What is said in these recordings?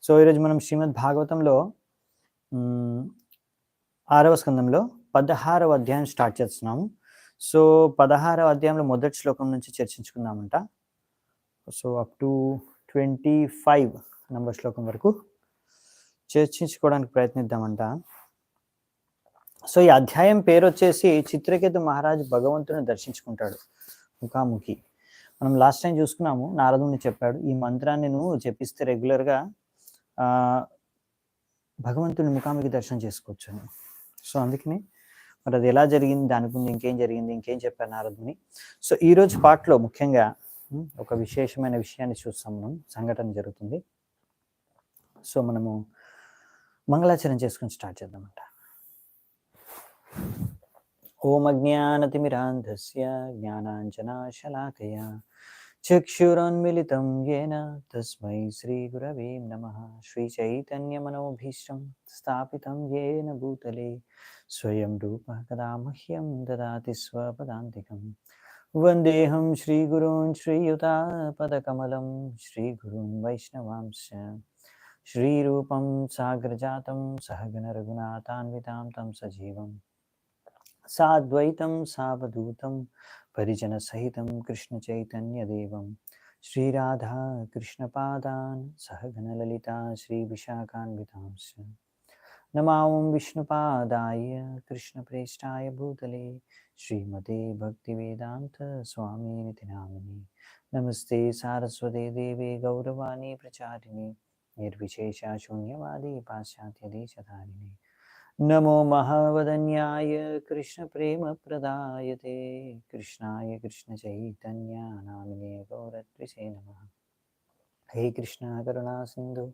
So ఈరోజు మనం శ్రీమద్ భాగవతంలో 6వ స్కందంలో 16వ అధ్యాయం స్టార్ట్ చేస్తున్నాము. సో 16వ అధ్యాయంలో మొదటి శ్లోకం నుంచి చర్చించుకుందామంట. సో అప్ టు 25 నంబర్ శ్లోకం వరకు చర్చించుకోవడానికి ప్రయత్నిద్దామంట. సో ఈ అధ్యాయం పేరు వచ్చేసి చిత్రకేతు మహారాజు భగవంతుని దర్శించుకుంటాడు ముఖాముఖి. మనం లాస్ట్ టైం చూసుకున్నాము, నారదుని చెప్పాడు ఈ మంత్రాన్ని నువ్వు చెప్పిస్తే రెగ్యులర్గా భగవంతుని ముఖాముఖి దర్శనం చేసుకోవచ్చు అని. సో అందుకని మరి అది ఎలా జరిగింది, దానికి ముందు ఇంకేం జరిగింది, ఇంకేం చెప్పారు నారదుని. సో ఈరోజు పాటలో ముఖ్యంగా ఒక విశేషమైన విషయాన్ని చూస్తాం, మనం సంఘటన జరుగుతుంది. సో మనము మంగళాచరణ చేసుకుని స్టార్ట్ చేద్దామంట. ఓం అజ్ఞానతిమిరాంధస్య జ్ఞానాంజనాశలాకయా చక్షురోన్మిళితం యేన తస్మై శ్రీగురవే నమః. శ్రీచైతన్యమనోభీష్టం స్థాపితం యేన భూతలే స్వయం రూపः కదా మహ్యం దదాతి స్వపదాంతికం. వందేహం శ్రీగురూన్ శ్రీయుతాపదకమలం శ్రీగురూన్ వైష్ణవాంశ శ్రీరూపం సాగ్రజాతం సహగణ రఘునాథాన్వితాం తం సజీవం సాద్వైతం సావధూతం పరిజన సహితం కృష్ణ చైతన్య దేవం శ్రీరాధా కృష్ణపాదాన్ సహగణ లలితా శ్రీ విశాఖాన్వితాంశ నమాం విష్ణుపాదాయ కృష్ణ ప్రేష్టాయ భూతలే శ్రీమతే భక్తివేదాంత స్వామినితి నామిని. నమస్తే సారస్వతే దేవే గౌరవాణి ప్రచారిణి నిర్విశేష శూన్యవాది పాశ్చాత్య దేశధారిణి. నమో మహావదన్యాయ కృష్ణ ప్రేమ ప్రదాయతే కృష్ణాయ కృష్ణ చైతన్య నామినే గౌరత్రిసే నమః. హే కృష్ణ కరుణా సింధు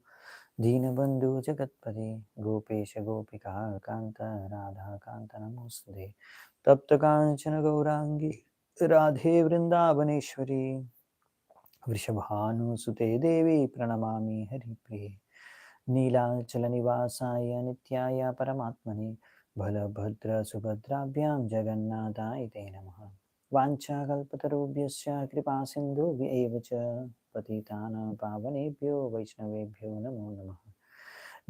దీనబంధు జగత్పదే గోపేశ గోపికా కాంత రాధాకాంత నమోస్తుతే. తప్త కాంచన గౌరాంగి రాధే వృందావనేశ్వరి వృషభానుసుతే దేవి ప్రణమామి హరిప్రియ. నీలాచల నివాసాయ నిత్యాయ పరమాత్మనే బలభద్ర సుభద్రాభ్యాం జగన్నాథాయ తే నమః. వాంఛాకల్పతరుభ్యశ్చ కృపా సింధుభ్యేవ చ పతితానాం పావనేభ్యో వైష్ణవేభ్యో నమో నమః.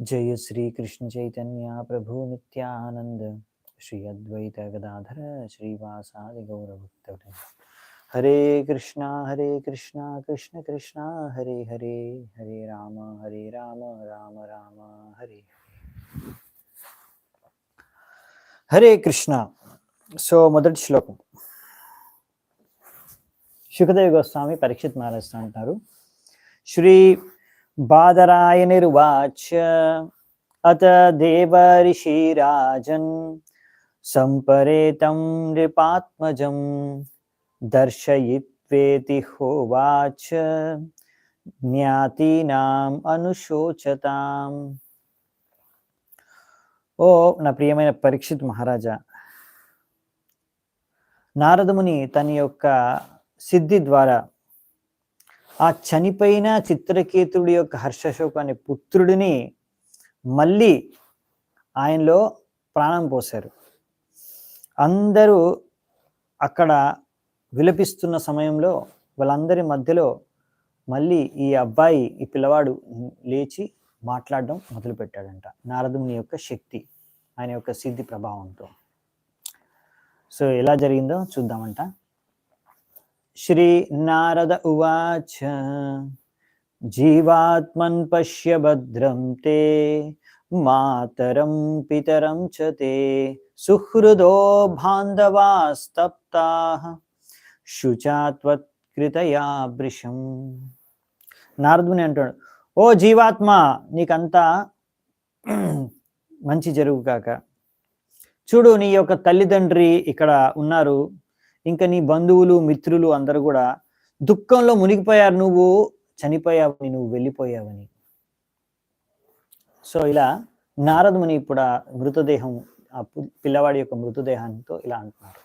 జయ శ్రీ కృష్ణ చైతన్య ప్రభు నిత్యానంద శ్రీ అద్వైత గదాధర శ్రీవాసాది గౌరభక్తవృంద. హరే కృష్ణ కృష్ణ కృష్ణ హరే హరే హరే రామ రామ రామ హరే హరే కృష్ణ. సో మొదటి శ్లోకం శుకదేవ గోస్వామి పరీక్షిత్ మహారాజ్ అంటారు, శ్రీ బాదరాయనిర్వాచ అత దేవ ఋషిరాజన్ సంపరేతం నృపాత్మజం దర్శయిత్వేతి హోవాచ జ్ఞాతీనాం అనుశోచతాం. ఓ నా ప్రియమైన పరీక్షిత్ మహారాజా, నారదముని తన యొక్క సిద్ధి ద్వారా ఆ చనిపోయిన చిత్రకేతుడి యొక్క హర్షశోక అనే పుత్రుడిని మళ్ళీ ఆయనలో ప్రాణం పోశారు. అందరూ అక్కడ విలపిస్తున్న సమయంలో వాళ్ళందరి మధ్యలో మళ్ళీ ఈ అబ్బాయి, ఈ పిల్లవాడు లేచి మాట్లాడడం మొదలుపెట్టాడంట. నారదుని యొక్క శక్తి, ఆయన యొక్క సిద్ధి ప్రభావంతో. సో ఎలా జరిగిందో చూద్దామంట. శ్రీ నారద ఉవాచ జీవాత్మన్ పశ్య భద్రం తే మాతరం పితరం చ తే సుహృదో బాంధవాస్తప్తాః శుచాత్వత్కృతయా వృషం. నారదుని అంటాడు, ఓ జీవాత్మ, నీకంతా మంచి జరుగు కాక. చూడు, నీ యొక్క తల్లిదండ్రి ఇక్కడ ఉన్నారు, ఇంకా నీ బంధువులు మిత్రులు అందరూ కూడా దుఃఖంలో మునిగిపోయారు. నువ్వు చనిపోయావని, నువ్వు వెళ్ళిపోయావని. సో ఇలా నారదుని ఇప్పుడు ఆ మృతదేహం, ఆ పిల్లవాడి యొక్క మృతదేహంతో ఇలా అంటున్నారు,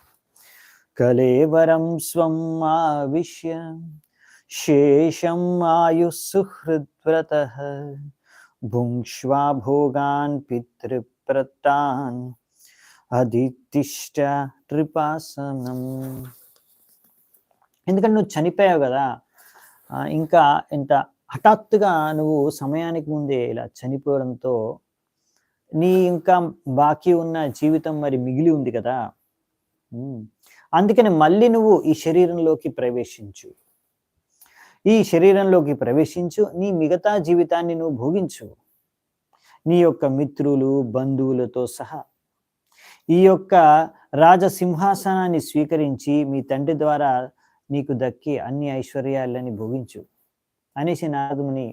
కలేవరం స్వం ఆవిశ్య శేషం ఆయుస్సుహృద్వ్రతః భుంక్ష్వా భోగాన్ పితృప్రతాన్ అధితిష్ట నృపాసనం. ఎందుకంటే నువ్వు చనిపోయావు కదా, ఇంకా ఎంత హఠాత్తుగా నువ్వు సమయానికి ముందే ఇలా చనిపోవడంతో నీ ఇంకా బాకీ ఉన్న జీవితం మరి మిగిలి ఉంది కదా! అందుకని మళ్ళీ నువ్వు ఈ శరీరంలోకి ప్రవేశించు. ఈ శరీరంలోకి ప్రవేశించు. నీ మిగతా జీవితాన్ని నువ్వు భోగించు. నీ యొక్క మిత్రులు, బంధువులతో సహా. ఈ యొక్క రాజసింహాసనాన్ని స్వీకరించి మీ తండ్రి ద్వారా నీకు దక్కే అన్ని ఐశ్వర్యాలని భోగించు అనేసి నారదుని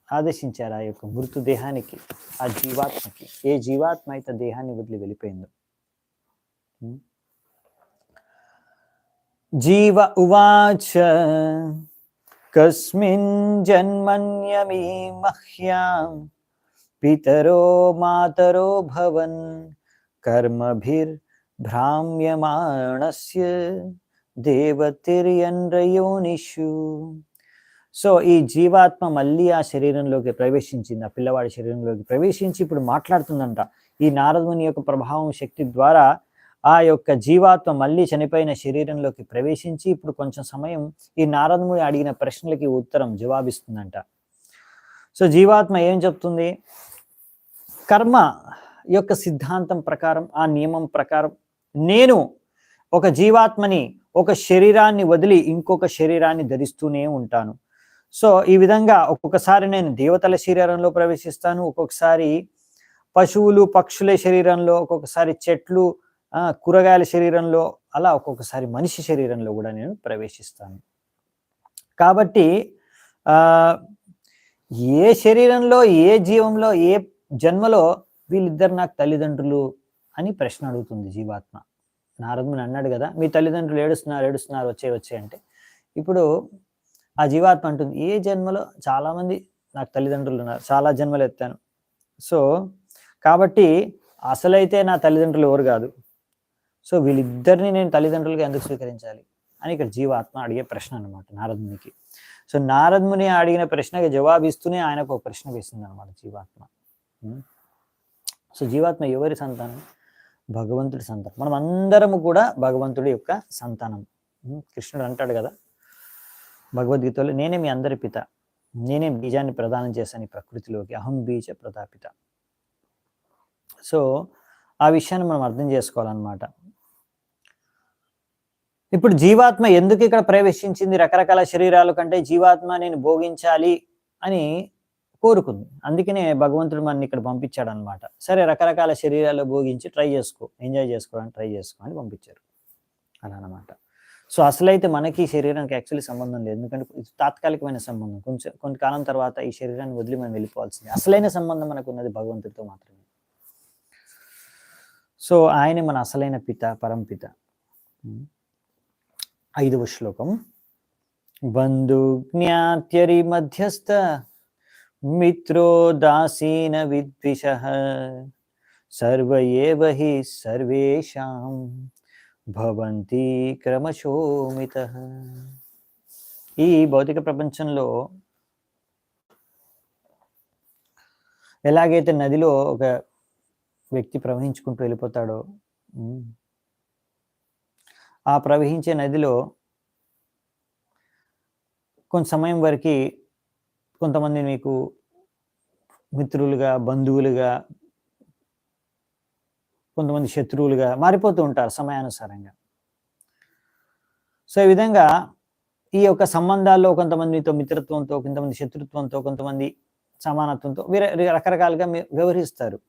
ఆదేశించారు ఆ యొక్క మృతదేహానికి, ఆ జీవాత్మకి. ఏ జీవాత్మ అయితే దేహాన్ని వదిలి వెళ్ళిపోయిందో. జీవ ఉవాచ కస్మిన్ జన్మన్యమి మహ్యాం పితరో మాతరో భవన్ కర్మభిర్భ్రామ్యమాణస్య దేవతిర్యన్రయోనిషు. సో ఈ జీవాత్మ మళ్ళీ ఆ శరీరంలోకి ప్రవేశించింది, ఆ పిల్లవాడి శరీరంలోకి ప్రవేశించి ఇప్పుడు మాట్లాడుతుందంట. ఈ నారదుని యొక్క ప్రభావం శక్తి ద్వారా ఆ యొక్క జీవాత్మ మళ్ళీ చనిపోయిన శరీరంలోకి ప్రవేశించి ఇప్పుడు కొంచెం సమయం ఈ నారదుని అడిగిన ప్రశ్నలకి ఉత్తరం జవాబిస్తుందంట. సో జీవాత్మ ఏం చెప్తుంది? కర్మ యొక్క సిద్ధాంతం ప్రకారం, ఆ నియమం ప్రకారం నేను ఒక జీవాత్మని, ఒక శరీరాన్ని వదిలి ఇంకొక శరీరాన్ని ధరిస్తూనే ఉంటాను. సో ఈ విధంగా ఒక్కొక్కసారి నేను దేవతల శరీరంలో ప్రవేశిస్తాను, ఒక్కొక్కసారి పశువులు పక్షుల శరీరంలో, ఒక్కొక్కసారి చెట్లు కూరగాయల శరీరంలో, అలా ఒక్కొక్కసారి మనిషి శరీరంలో కూడా నేను ప్రవేశిస్తాను. కాబట్టి ఏ శరీరంలో, ఏ జీవంలో, ఏ జన్మలో వీళ్ళిద్దరు నాకు తల్లిదండ్రులు అని ప్రశ్న అడుగుతుంది జీవాత్మ. నారదుని అన్నాడు కదా, మీ తల్లిదండ్రులు ఏడుస్తున్నారు వచ్చే అంటే, ఇప్పుడు ఆ జీవాత్మ అంటుంది, ఏ జన్మలో చాలామంది నాకు తల్లిదండ్రులు ఉన్నారు, చాలా జన్మలు ఎత్తాను. సో కాబట్టి అసలైతే నా తల్లిదండ్రులు ఎవరు కాదు. సో వీళ్ళిద్దరిని నేను తల్లిదండ్రులుగా ఎందుకు స్వీకరించాలి అని ఇక్కడ జీవాత్మ అడిగే ప్రశ్న అనమాట నారదునికి. సో నారదుని అడిగిన ప్రశ్నకి జవాబిస్తూనే ఆయనకు ఒక ప్రశ్న వేస్తుంది అనమాట జీవాత్మ. సో జీవాత్మ ఎవరి సంతానం? భగవంతుడి సంతానం. మనం అందరము కూడా భగవంతుడి యొక్క సంతానం. కృష్ణుడు అంటాడు కదా భగవద్గీతలో, నేనే మీ అందరి పిత, నేనే బీజాన్ని ప్రదానం చేశాను ఈ ప్రకృతిలోకి, అహం బీజ ప్రదాపిత. సో ఆ విషయాన్ని మనం అర్థం చేసుకోవాలన్నమాట. ఇప్పుడు జీవాత్మ ఎందుకు ఇక్కడ ప్రవేశించింది? రకరకాల శరీరాల కంటే జీవాత్మ నేను భోగించాలి అని కోరుకుంది. అందుకనే భగవంతుడు మన ఇక్కడ పంపించాడు అనమాట. సరే రకరకాల శరీరాలు భోగించి ట్రై చేసుకో, ఎంజాయ్ చేసుకోవడానికి ట్రై చేసుకో అని పంపించారు అలా అనమాట. సో అసలైతే మనకి శరీరానికి యాక్చువల్లీ సంబంధం లేదు, ఎందుకంటే ఇది తాత్కాలికమైన సంబంధం. కొంతకాలం తర్వాత ఈ శరీరాన్ని వదిలి మనం వెళ్ళిపోవాల్సింది. అసలైన సంబంధం మనకు ఉన్నది భగవంతుడితో మాత్రమే. సో ఆయనే మన అసలైన పిత, పరంపిత. 5వ శ్లోకం. బంధుజ్ఞాత్యరి మధ్యస్థ మిత్రో దాసీన విద్విషః సర్వ ఏవ హి సర్వేషాం భవంతి క్రమశోమితః. ఈ భౌతిక ప్రపంచంలో ఎలాగైతే నదిలో ఒక వ్యక్తి ప్రవహించుకుంటూ వెళ్ళిపోతాడో, ఆ ప్రవహించే నదిలో కొంత సమయం వరకు కొంతమంది మీకు మిత్రులుగా, బంధువులుగా, కొంతమంది శత్రువులుగా మారిపోతూ ఉంటారు సమయానుసారంగా. సో ఈ విధంగా ఈ యొక్క సంబంధాల్లో కొంతమందితో మిత్రత్వంతో, కొంతమంది శత్రుత్వంతో, కొంతమంది సమానత్వంతో రకరకాలుగా వ్యవహరిస్తారు.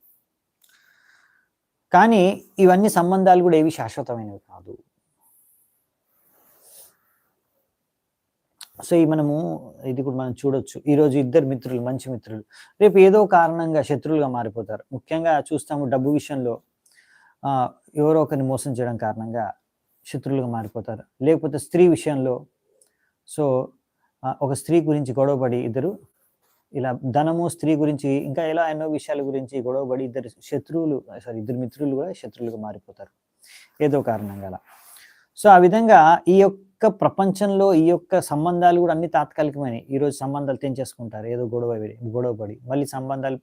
కానీ ఇవన్నీ సంబంధాలు కూడా ఏవి శాశ్వతమైనవి కాదు. సో ఇది కూడా మనం చూడొచ్చు. ఈరోజు ఇద్దరు మిత్రులు, మంచి మిత్రులు, రేపు ఏదో కారణంగా శత్రువులుగా మారిపోతారు. ముఖ్యంగా చూస్తాము డబ్బు విషయంలో ఎవరో ఒకరిని మోసం చేయడం కారణంగా శత్రువులుగా మారిపోతారు. లేకపోతే స్త్రీ విషయంలో, సో ఒక స్త్రీ గురించి గొడవపడి ఇద్దరు ఇలా ధనము, స్త్రీ గురించి ఇంకా ఇలా ఎన్నో విషయాల గురించి గొడవపడి ఇద్దరు మిత్రులు కూడా శత్రువులుగా మారిపోతారు ఏదో కారణంగా అలా. సో ఆ విధంగా ఈ యొక్క ప్రపంచంలో ఈ యొక్క సంబంధాలు కూడా అన్ని తాత్కాలికమైనవి. ఈరోజు సంబంధాలు తెంచేసుకుంటారు ఏదో గొడవపడి, మళ్ళీ సంబంధాలు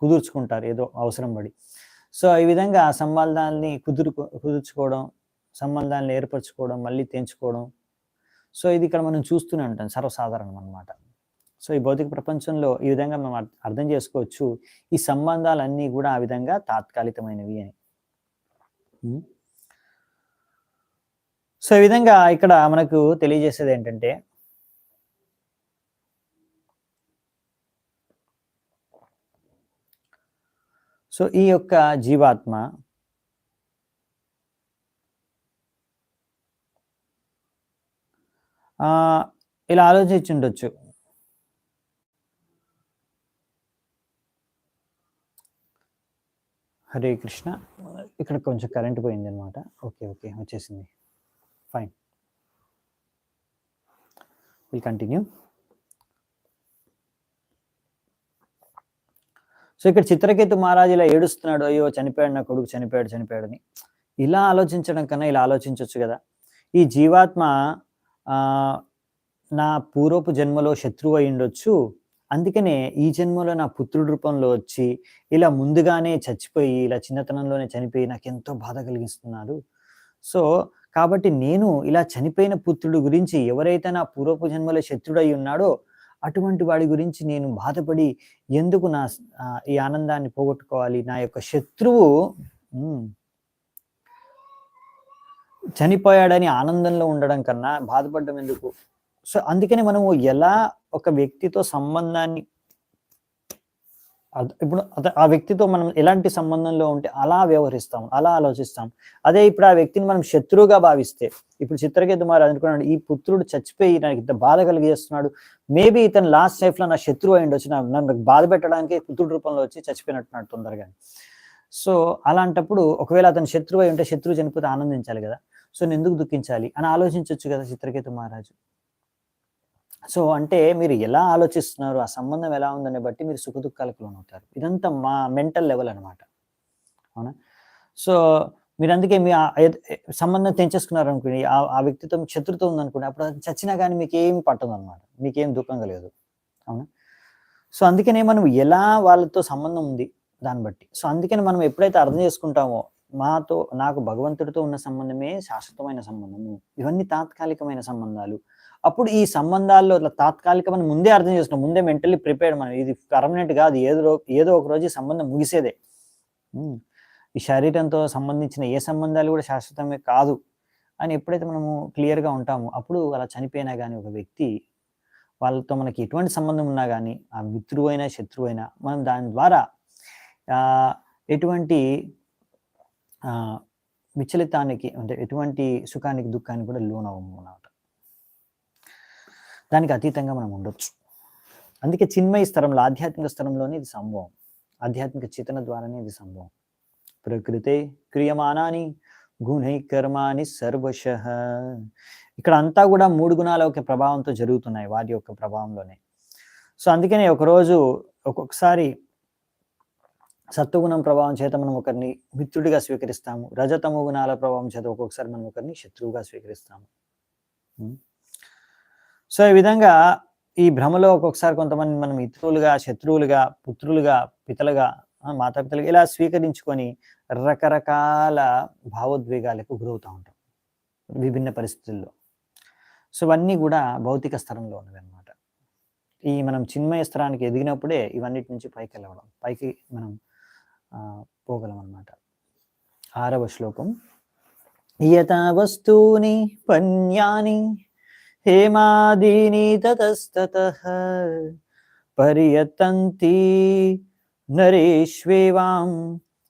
కుదుర్చుకుంటారు ఏదో అవసరం పడి. సో ఈ విధంగా ఆ సంబంధాలని కుదుర్చుకోవడం, సంబంధాలను ఏర్పరచుకోవడం, మళ్ళీ తెంచుకోవడం. సో ఇది ఇక్కడ మనం చూస్తూనే ఉంటాం, సర్వసాధారణం అనమాట. సో ఈ భౌతిక ప్రపంచంలో ఈ విధంగా మనం అర్థం చేసుకోవచ్చు ఈ సంబంధాలన్నీ కూడా ఆ విధంగా తాత్కాలికమైనవి అని. సో ఈ విధంగా ఇక్కడ మనకు తెలియజేసేది ఏంటంటే సో ఈ యొక్క జీవాత్మ ఇలా ఆలోచించి ఉండొచ్చు. హరే కృష్ణ. ఇక్కడ కొంచెం కరెంట్ పోయింది అనమాట. ఓకే వచ్చేసింది. Fine, will continue. సో ఇక్కడ చిత్రకేతు మహారాజు ఇలా ఏడుస్తున్నాడు, అయ్యో చనిపోయాడు, నా కొడుకు చనిపోయాడని. ఇలా ఆలోచించడం కన్నా ఇలా ఆలోచించవచ్చు కదా, ఈ జీవాత్మ నా పూర్వపు జన్మలో శత్రువు అయి ఉండొచ్చు, అందుకనే ఈ జన్మలో నా పుత్రుడి రూపంలో వచ్చి ఇలా ముందుగానే చచ్చిపోయి ఇలా చిన్నతనంలోనే చనిపోయి నాకు ఎంతో బాధ కలిగిస్తున్నాడు. సో కాబట్టి నేను ఇలా చనిపోయిన పుత్రుడు గురించి ఎవరైతే నా పూర్వపు జన్మలో శత్రుడు అయి ఉన్నాడో అటువంటి వాడి గురించి నేను బాధపడి ఎందుకు నా ఈ ఆనందాన్ని పోగొట్టుకోవాలి, నా యొక్క శత్రువు చనిపోయాడని ఆనందంలో ఉండడం కన్నా బాధపడడం ఎందుకు. సో అందుకని మనము ఎలా ఒక వ్యక్తితో సంబంధాన్ని ఇప్పుడు ఆ వ్యక్తితో మనం ఎలాంటి సంబంధంలో ఉంటే అలా వ్యవహరిస్తాం, అలా ఆలోచిస్తాం. అదే ఇప్పుడు ఆ వ్యక్తిని మనం శత్రువుగా భావిస్తే, ఇప్పుడు చిత్రకేతు మహారాజు అనుకున్నాడు ఈ పుత్రుడు చచ్చిపోయి నాకు ఇంత బాధ కలిగేస్తున్నాడు, మేబీ ఇతను లాస్ట్ లైఫ్ లో నా శత్రువు అయి ఉండొచ్చు, నన్ను బాధ పెట్టడానికి పుత్రుడి రూపంలో వచ్చి చచ్చిపోయినట్టున్నాడు తొందరగా. సో అలాంటప్పుడు ఒకవేళ అతను శత్రువు అయి ఉంటే శత్రువు చనిపోతే ఆనందించాలి కదా, సో నేను ఎందుకు దుఃఖించాలి అని ఆలోచించవచ్చు కదా చిత్రకేతు మహారాజు. సో అంటే మీరు ఎలా ఆలోచిస్తున్నారు, ఆ సంబంధం ఎలా ఉందనే బట్టి మీరు సుఖ దుఃఖాలకు లోనవుతారు. ఇదంతా మా మెంటల్ లెవెల్ అనమాట, అవునా. సో మీరు అందుకే మీ సంబంధం తెంచేసుకున్నారు అనుకోండి, ఆ వ్యక్తితో శత్రుత్వం ఉందనుకోండి, అప్పుడు అది చచ్చినా కానీ మీకు ఏమి పట్టదు అనమాట, మీకేం దుఃఖం కలగదు, అవునా. సో అందుకనే మనం ఎలా వాళ్ళతో సంబంధం ఉంది దాన్ని బట్టి. సో అందుకని మనం ఎప్పుడైతే అర్థం చేసుకుంటామో నాకు భగవంతుడితో ఉన్న సంబంధమే శాశ్వతమైన సంబంధము, ఇవన్నీ తాత్కాలికమైన సంబంధాలు. అప్పుడు ఈ సంబంధాల్లో తాత్కాలికమని ముందే అర్థం చేసుకున్నాం, ముందే మెంటల్లీ ప్రిపేర్డ్, మనం ఇది పర్మనెంట్ కాదు, ఏదో ఒక రోజు ఈ సంబంధం ముగిసేదే. ఈ శరీరంతో సంబంధించిన ఏ సంబంధాలు కూడా శాశ్వతమే కాదు అని ఎప్పుడైతే మనము క్లియర్గా ఉంటామో అప్పుడు అలా చనిపోయినా కానీ ఒక వ్యక్తి వాళ్ళతో మనకి ఎటువంటి సంబంధం ఉన్నా కానీ ఆ మిత్రువు అయినా శత్రువు అయినా మనం దాని ద్వారా ఎటువంటి విచలితానికి అంటే ఎటువంటి సుఖానికి దుఃఖానికి కూడా లోనవ్వము అన్నమాట. దానికి అతీతంగా మనం ఉండొచ్చు. అందుకే చిన్మయ స్థలంలో ఆధ్యాత్మిక స్థలంలోనే ఇది సంభవం, ఆధ్యాత్మిక చేతన ద్వారానే ఇది సంభవం. ప్రకృతే క్రియమానాని గుణై కర్మాని సర్వశః. ఇక్కడ అంతా కూడా 3 గుణాల యొక్క ప్రభావంతో జరుగుతున్నాయి, వాటి యొక్క ప్రభావంలోనే. సో అందుకనే ఒకరోజు ఒక్కొక్కసారి సత్వగుణం ప్రభావం చేత మనం ఒకరిని మిత్రుడిగా స్వీకరిస్తాము, రజతమ గుణాల ప్రభావం చేత ఒక్కొక్కసారి మనం ఒకరిని శత్రువుగా స్వీకరిస్తాము. సో ఈ విధంగా ఈ భ్రమలో ఒక్కొక్కసారి కొంతమంది మనం మిత్రులుగా, శత్రువులుగా, పుత్రులుగా, పితలుగా, మాతాపితలుగా ఇలా స్వీకరించుకొని రకరకాల భావోద్వేగాలకు గురవుతూ ఉంటాం విభిన్న పరిస్థితుల్లో. సో ఇవన్నీ కూడా భౌతిక స్థలంలో ఉన్నవి అనమాట. ఈ మనం చిన్మయ స్థలానికి ఎదిగినప్పుడే ఇవన్నిటి నుంచి పైకి మనం పోగలం అన్నమాట. 6వ శ్లోకం. యథా వస్తూని పన్యాని హేమాదీని తతస్తతః పర్యతంతి నరేష్వేవాం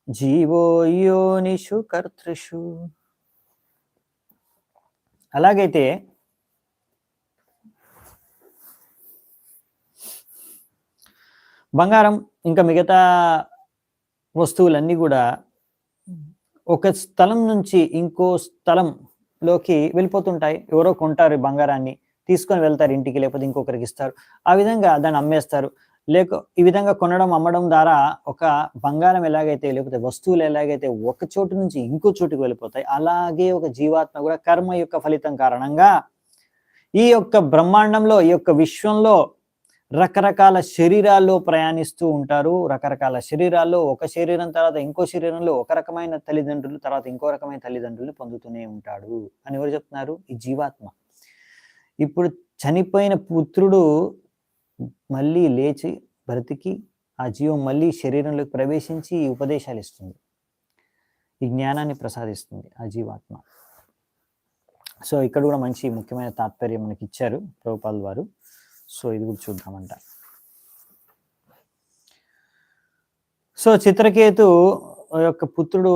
జీవో యోనిషు కర్తృషు. అలాగైతే బంగారం ఇంకా మిగతా వస్తువులన్నీ కూడా ఒక స్థలం నుంచి ఇంకో స్థలంలోకి వెళ్ళిపోతుంటాయి. ఎవరో కొంటారు బంగారాన్ని, తీసుకొని వెళ్తారు ఇంటికి, లేకపోతే ఇంకొకరికి ఇస్తారు, ఆ విధంగా దాన్ని అమ్మేస్తారు. ఈ విధంగా కొనడం అమ్మడం ద్వారా ఒక బంగారం ఎలాగైతే లేకపోతే వస్తువులు ఎలాగైతే ఒక చోటు నుంచి ఇంకో చోటుకి వెళ్ళిపోతాయి, అలాగే ఒక జీవాత్మ కూడా కర్మ యొక్క ఫలితం కారణంగా ఈ యొక్క బ్రహ్మాండంలో, ఈ యొక్క విశ్వంలో రకరకాల శరీరాల్లో ప్రయాణిస్తూ ఉంటారు. రకరకాల శరీరాల్లో ఒక శరీరం తర్వాత ఇంకో శరీరంలో ఒక రకమైన తల్లిదండ్రులు తర్వాత ఇంకో రకమైన తల్లిదండ్రులు పొందుతూనే ఉంటాడు అని ఎవరు చెప్తున్నారు? ఈ జీవాత్మ. ఇప్పుడు చనిపోయిన పుత్రుడు మళ్ళీ లేచి బ్రతికి ఆ జీవం మళ్ళీ శరీరంలోకి ప్రవేశించి ఈ ఉపదేశాలు ఇస్తుంది, ఈ జ్ఞానాన్ని ప్రసాదిస్తుంది ఆ జీవాత్మ. సో ఇక్కడ కూడా మంచి ముఖ్యమైన తాత్పర్యం మనకి ఇచ్చారు ప్రభుపాల్ వారు. సో ఇది కూడా చూద్దామంట. సో చిత్రకేతు యొక్క పుత్రుడు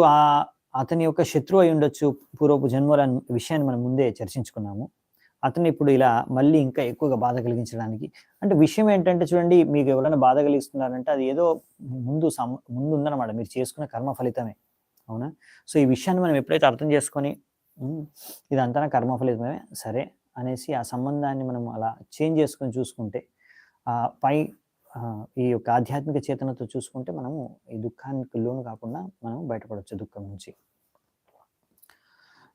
అతని యొక్క శత్రువు అయి ఉండొచ్చు పూర్వపు జన్మల విషయాన్ని మనం ముందే చర్చించుకున్నాము. అతను ఇప్పుడు ఇలా మళ్ళీ ఇంకా ఎక్కువగా బాధ కలిగించడానికి, అంటే విషయం ఏంటంటే చూడండి, మీకు ఎవరైనా బాధ కలిగిస్తున్నారంటే అది ఏదో ముందు ఉందన్నమాట, మీరు చేసుకున్న కర్మ ఫలితమే. అవునా? సో ఈ విషయాన్ని మనం ఎప్పుడైతే అర్థం చేసుకొని ఇదంతా కర్మ ఫలితమే సరే అనేసి ఆ సంబంధాన్ని మనం అలా చేంజ్ చేసుకొని చూసుకుంటే, పై ఈ యొక్క ఆధ్యాత్మిక చేతనతో చూసుకుంటే మనము ఈ దుఃఖానికి లోను కాకుండా మనం బయటపడవచ్చు దుఃఖం నుంచి.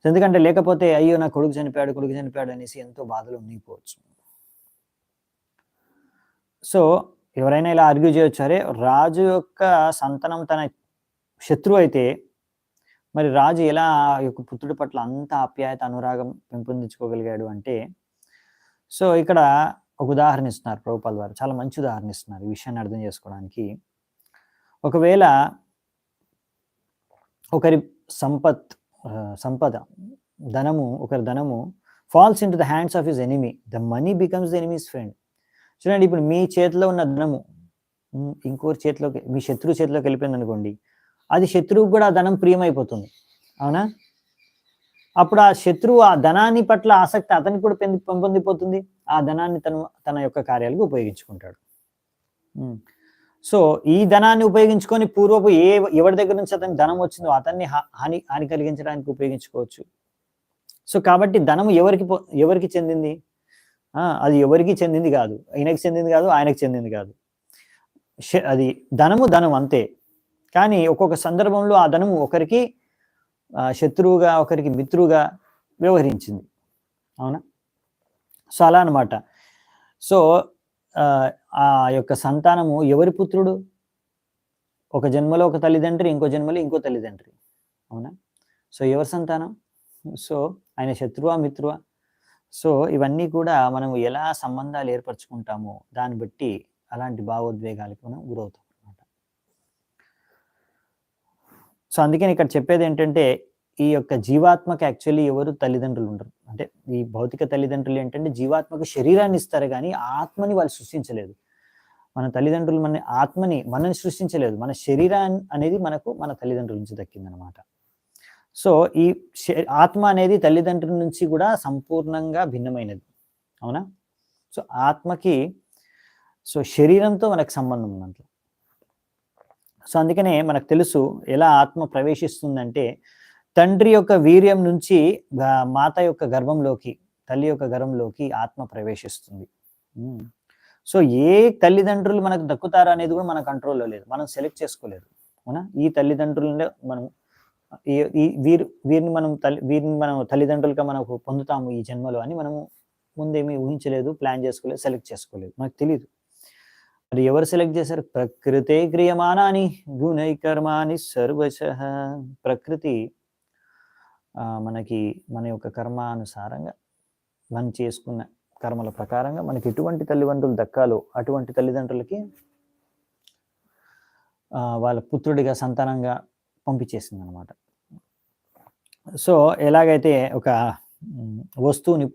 ఎందుకంటే లేకపోతే అయ్యో నా కొడుకు చనిపోయాడు అనేసి ఎంతో బాధలో మునిగిపోవచ్చు. సో ఎవరైనా ఇలా ఆర్గ్యూ చేయొచ్చు, అరే రాజు యొక్క సంతానం తన శత్రువు అయితే మరి రాజు ఎలా యొక్క పుత్రుడి పట్ల అంత ఆప్యాయత అనురాగం పెంపొందించుకోగలిగాడు అంటే, సో ఇక్కడ ఒక ఉదాహరణ ఇస్తున్నారు ప్రభుపాల్ వారు, చాలా మంచి ఉదాహరణ ఇస్తున్నారు ఈ విషయాన్ని అర్థం చేసుకోవడానికి. ఒకవేళ ఒకరి సంపద ఒకరి ధనము falls into the hands of his enemy, the money becomes the enemy's friend. చూడండి, ఇప్పుడు మీ చేతిలో ఉన్న ధనము ఇంకోరి చేతిలోకి, మీ శత్రువు చేతిలోకి వెళ్ళిపోయింది అనుకోండి, అది శత్రువుకు కూడా ఆ ధనం ప్రియమైపోతుంది. అవునా? అప్పుడు ఆ శత్రువు ఆ ధనాన్ని పట్ల ఆసక్తి అతనికి కూడా పెంపొందిపోతుంది, ఆ ధనాన్ని తన యొక్క కార్యాలకు ఉపయోగించుకుంటాడు. సో ఈ ధనాన్ని ఉపయోగించుకొని పూర్వపు ఎవరి దగ్గర నుంచి అతనికి ధనం వచ్చిందో అతన్ని హాని కలిగించడానికి ఉపయోగించుకోవచ్చు. సో కాబట్టి ధనము ఎవరికి చెందింది? అది ఎవరికి చెందింది కాదు, ఈయనకి చెందింది కాదు, ఆయనకి చెందింది కాదు. అది ధనం అంతే. కానీ ఒక్కొక్క సందర్భంలో ఆ ధనము ఒకరికి శత్రువుగా, ఒకరికి మిత్రువుగా వ్యవహరించింది. అవునా? సో అలా అనమాట. సో ఆ యొక్క సంతానము ఎవరి పుత్రుడు? ఒక జన్మలో ఒక తల్లిదండ్రి, ఇంకో జన్మలో ఇంకో తల్లిదండ్రి. అవునా? సో ఎవరి సంతానం? సో ఆయన శత్రువా, మిత్రువా? సో ఇవన్నీ కూడా మనం ఎలా సంబంధాలు ఏర్పరచుకుంటామో దాన్ని బట్టి అలాంటి భావోద్వేగాలకు మనం గురవుతాం అన్నమాట. సో అందుకని ఇక్కడ చెప్పేది ఏంటంటే, ఈ యొక్క జీవాత్మకి యాక్చువల్లీ ఎవరు తల్లిదండ్రులు ఉండరు. అంటే ఈ భౌతిక తల్లిదండ్రులు ఏంటంటే జీవాత్మకు శరీరాన్ని ఇస్తారు, కానీ ఆత్మని వాళ్ళు సృష్టించలేదు. మన తల్లిదండ్రులు మనని సృష్టించలేదు. మన శరీరాన్ని అనేది మన తల్లిదండ్రుల నుంచి దక్కిందనమాట. సో ఈ ఆత్మ అనేది తల్లిదండ్రుల నుంచి కూడా సంపూర్ణంగా భిన్నమైనది. అవునా? సో ఆత్మకి శరీరంతో మనకు సంబంధం ఉన్నట్లు. సో అందుకనే మనకు తెలుసు ఎలా ఆత్మ ప్రవేశిస్తుందంటే, తండ్రి యొక్క వీర్యం నుంచి మాత యొక్క గర్భంలోకి, తల్లి యొక్క గర్భంలోకి ఆత్మ ప్రవేశిస్తుంది. సో ఏ తల్లిదండ్రులు మనకు దక్కుతారా అనేది కూడా మన కంట్రోల్లో లేదు, మనం సెలెక్ట్ చేసుకోలేదు. అవునా? ఈ తల్లిదండ్రులనే మనం వీరిని మనం తల్లిదండ్రులుగా మనకు పొందుతాము ఈ జన్మలో అని మనము ముందేమీ ఊహించలేదు, ప్లాన్ చేసుకోలేదు, సెలెక్ట్ చేసుకోలేదు, మనకు తెలియదు. మరి ఎవరు సెలెక్ట్ చేశారు? ప్రకృతే క్రియమానాని గుణై కర్మాని సర్వశః. ప్రకృతి మనకి మన యొక్క కర్మానుసారంగా మనం చేసుకున్న కర్మల ప్రకారంగా మనకి ఎటువంటి తల్లిదండ్రులు దక్కాలో అటువంటి తల్లిదండ్రులకి వాళ్ళ పుత్రుడిగా, సంతానంగా పంపించేసింది అనమాట. సో ఎలాగైతే ఒక వస్తువుని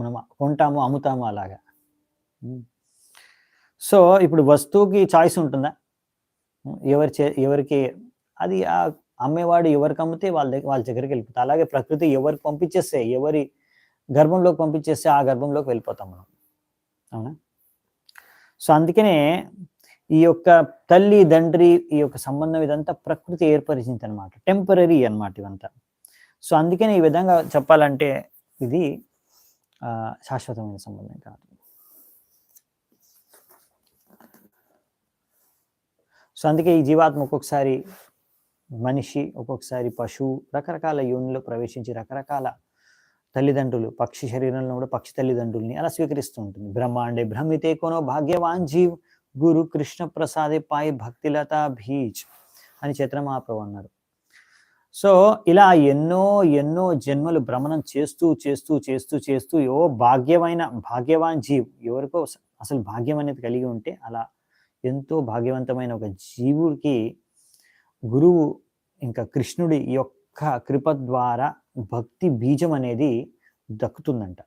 మనం కొంటాము, అమ్ముతాము అలాగా. సో ఇప్పుడు వస్తువుకి చాయిస్ ఉంటుందా? ఎవరికి అది అమ్మేవాడు ఎవరికి అమ్మితే వాళ్ళ దగ్గరికి వెళ్ళిపోతాం. అలాగే ప్రకృతి ఎవరికి పంపించేస్తే, ఎవరి గర్భంలోకి పంపించేస్తే ఆ గర్భంలోకి వెళ్ళిపోతాం మనం. అవునా? సో అందుకనే ఈ యొక్క తల్లి తండ్రి ఈ యొక్క సంబంధం ఇదంతా ప్రకృతి ఏర్పరిచింది అనమాట, టెంపరీ అనమాట ఇవంతా. సో అందుకనే ఈ విధంగా చెప్పాలంటే ఇది శాశ్వతమైన సంబంధం కాదు. సో అందుకే ఈ జీవాత్మ ఒక్కొక్కసారి మనిషి, ఒక్కొక్కసారి పశువు, రకరకాల యోనిలో ప్రవేశించి రకరకాల తల్లిదండ్రులు, పక్షి శరీరంలో కూడా పక్షి తల్లిదండ్రుల్ని అలా స్వీకరిస్తూ ఉంటుంది. బ్రహ్మాండే భ్రమితే कोनो భాగ్యవాన్ జీవ్ గురు కృష్ణ ప్రసాదే పాయి భక్తిలతా భీజ్ అని చైతన్య మహాప్రభు అన్నారు. సో ఇలా ఎన్నో జన్మలు భ్రమణం చేస్తూ భాగ్యవాన్ జీవ్, ఎవరికో అసలు భాగ్యం అనేది కలిగి ఉంటే అలా ఎంతో భాగ్యవంతమైన ఒక జీవుడికి గురువు ఇంకా కృష్ణుడి యొక్క కృప ద్వారా భక్తి బీజం అనేది దక్కుతుందంట.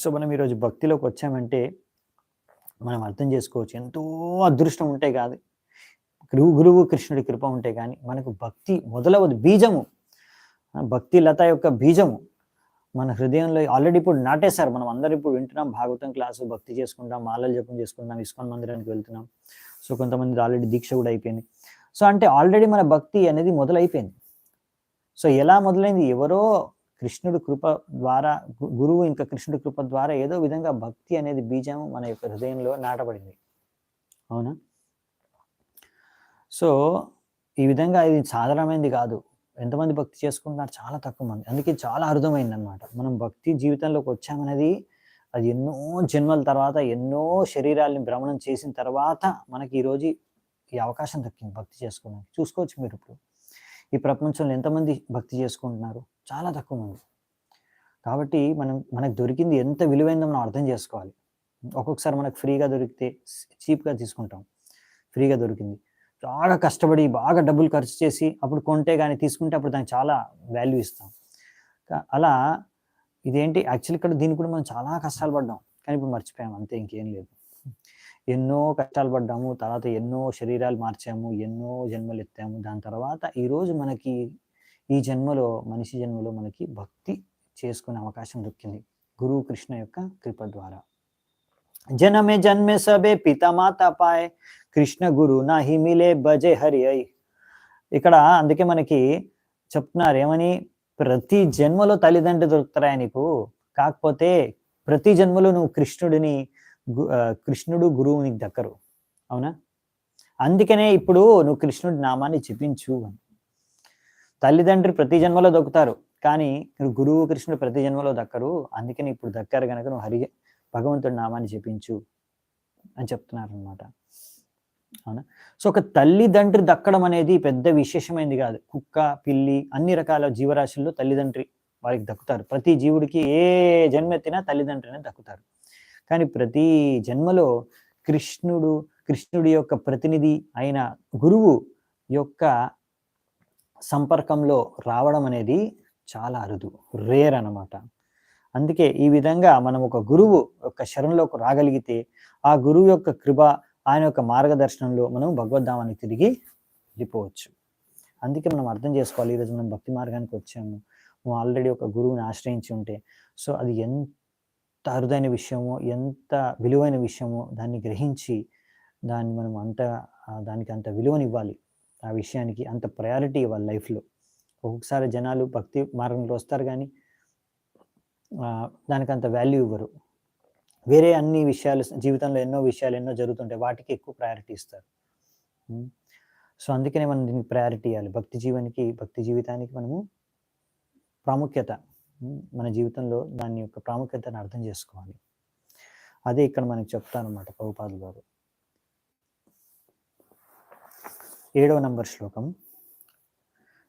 సో మనం ఈరోజు భక్తిలోకి వచ్చామంటే మనం అర్థం చేసుకోవచ్చు, ఎంతో అదృష్టం ఉంటే కాదు, గురువు కృష్ణుడి కృప ఉంటే కానీ మనకు భక్తి మొదలవదు. బీజము, భక్తి లత యొక్క బీజము మన హృదయంలో ఆల్రెడీ ఇప్పుడు నాటేశారు. మనం అందరూ ఇప్పుడు వింటున్నాం, భాగవతం క్లాసు, భక్తి చేసుకుంటాం, మాలలు జపం చేసుకుంటాం, ఇస్కాన్ మందిరానికి వెళ్తున్నాం. సో కొంతమంది ఆల్రెడీ దీక్ష కూడా అయిపోయింది. సో అంటే ఆల్రెడీ మన భక్తి అనేది మొదలైపోయింది. సో ఎలా మొదలైంది? ఎవరో కృష్ణుడి కృప ద్వారా, గురువు ఇంకా కృష్ణుడి కృప ద్వారా ఏదో విధంగా భక్తి అనేది బీజం మన యొక్క హృదయంలో నాటబడింది. అవునా? సో ఈ విధంగా ఇది సాధారణమైనది కాదు. ఎంతమంది భక్తి చేసుకుంటున్నారు? చాలా తక్కువ మంది. అందుకే చాలా అర్థమైంది అనమాట. మనం భక్తి జీవితంలోకి వచ్చామనేది అది ఎన్నో జన్మల తర్వాత, ఎన్నో శరీరాలని భ్రమణం చేసిన తర్వాత మనకి ఈరోజు ఈ అవకాశం దక్కింది భక్తి చేసుకోవడానికి. చూసుకోవచ్చు మీరు ఇప్పుడు ఈ ప్రపంచంలో ఎంతమంది భక్తి చేసుకుంటున్నారు? చాలా తక్కువ మంది. కాబట్టి మనకు దొరికింది ఎంత విలువైందో మనం అర్థం చేసుకోవాలి. ఒక్కొక్కసారి మనకు ఫ్రీగా దొరికితే చీప్గా తీసుకుంటాం. ఫ్రీగా దొరికింది, బాగా కష్టపడి బాగా డబ్బులు ఖర్చు చేసి అప్పుడు కొంటే కానీ తీసుకుంటే అప్పుడు దానికి చాలా వాల్యూ ఇస్తాం. అలా ఇదేంటి యాక్చువల్లీ ఇక్కడ దీనికి కూడా మనం చాలా కష్టాలు పడ్డాం, కానీ ఇప్పుడు మర్చిపోయాము, అంతే, ఇంకేం లేదు. ఎన్నో కష్టాలు పడ్డాము, తర్వాత ఎన్నో శరీరాలు మార్చాము, ఎన్నో జన్మలు ఎత్తాము. దాని తర్వాత ఈరోజు మనకి ఈ జన్మలో, మనిషి జన్మలో మనకి భక్తి చేసుకునే అవకాశం దొరికింది గురువు కృష్ణ యొక్క కృప ద్వారా. జనమే జన్మే సబే పిత మాత పాయ్, కృష్ణ గురు నాహి మిలే బజే హరి అయి. ఇక్కడ అందుకే మనకి చెప్తున్నారు ఏమని, ప్రతి జన్మలో తల్లిదండ్రులు దొరుకుతారా నీకు, కాకపోతే ప్రతి జన్మలో నువ్వు కృష్ణుడు గురువు నీకు దక్కరు. అవునా? అందుకనే ఇప్పుడు నువ్వు కృష్ణుడి నామాన్ని జపించు అని. తల్లిదండ్రి ప్రతి జన్మలో దొక్కుతారు, కానీ నువ్వు గురువు కృష్ణుడు ప్రతి జన్మలో దక్కరు. అందుకని ఇప్పుడు దక్కారు కనుక నువ్వు భగవంతుడి నామాన్ని జపించు అని చెప్తున్నారు అనమాట. అవునా? సో ఒక తల్లిదండ్రి దక్కడం అనేది పెద్ద విశేషమైనది కాదు. కుక్క, పిల్లి, అన్ని రకాల జీవరాశుల్లో తల్లిదండ్రి వారికి దక్కుతారు. ప్రతి జీవుడికి ఏ జన్మ ఎత్తినా తల్లిదండ్రి అనేది దక్కుతారు. కానీ ప్రతి జన్మలో కృష్ణుడి యొక్క ప్రతినిధి అయిన గురువు యొక్క సంపర్కంలో రావడం అనేది చాలా అరుదు, రేర్ అన్నమాట. అందుకే ఈ విధంగా మనం ఒక గురువు యొక్క శరణంలోకి రాగలిగితే ఆ గురువు యొక్క కృప, ఆయన యొక్క మార్గదర్శనంలో మనం భగవద్ధామానికి తిరిగి వెళ్ళిపోవచ్చు. అందుకే మనం అర్థం చేసుకోవాలి, ఈరోజు మనం భక్తి మార్గానికి వచ్చాము, మనం ఆల్రెడీ ఒక గురువుని ఆశ్రయించి ఉంటే, సో అది ఎంత అరుదైన విషయమో, ఎంత విలువైన విషయమో దాన్ని గ్రహించి మనం దానికి అంత విలువనివ్వాలి, ఆ విషయానికి అంత ప్రయారిటీ ఇవ్వాలి లైఫ్లో. ఒక్కొక్కసారి జనాలు భక్తి మార్గంలో వస్తారు కానీ దానికి అంత వాల్యూ ఇవ్వరు. వేరే అన్ని విషయాలు, జీవితంలో ఎన్నో జరుగుతుంటాయి, వాటికి ఎక్కువ ప్రయారిటీ ఇస్తారు. సో అందుకనే మనం దీనికి ప్రయారిటీ ఇవ్వాలి. భక్తి జీవితానికి మనము ప్రాముఖ్యత, మన జీవితంలో దాని యొక్క ప్రాముఖ్యతను అర్థం చేసుకోవాలి. అదే ఇక్కడ మనకి చెప్తానమాట ప్రభుపాదులు గారు. 7వ నంబర్ శ్లోకం.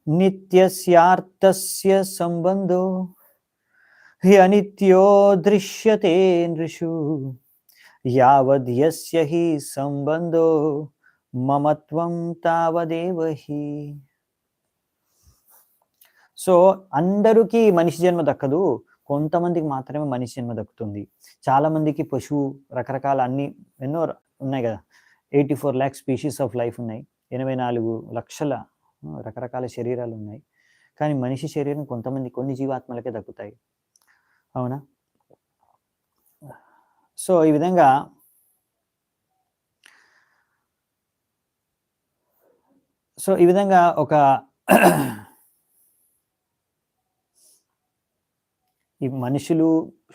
నిత్యస్యార్థస్య సంబంధో అనిత్యో దృశ్యతే నృషు, యావద్యస్య హి సంబంధో మమత్వం తావదేవ హి. సో అందరికీ మనిషి జన్మ దక్కదు, కొంతమందికి మాత్రమే మనిషి జన్మ దక్కుతుంది. చాలా మందికి పశువు, రకరకాల ఎన్నో ఉన్నాయి కదా, 84 lakhs స్పీషీస్ ఆఫ్ లైఫ్ ఉన్నాయి, 84 లక్షల రకరకాల శరీరాలు ఉన్నాయి. కానీ మనిషి శరీరం కొన్ని జీవాత్మలకే దక్కుతాయి. అవునా? సో ఈ విధంగా ఒక ఈ మనుషులు,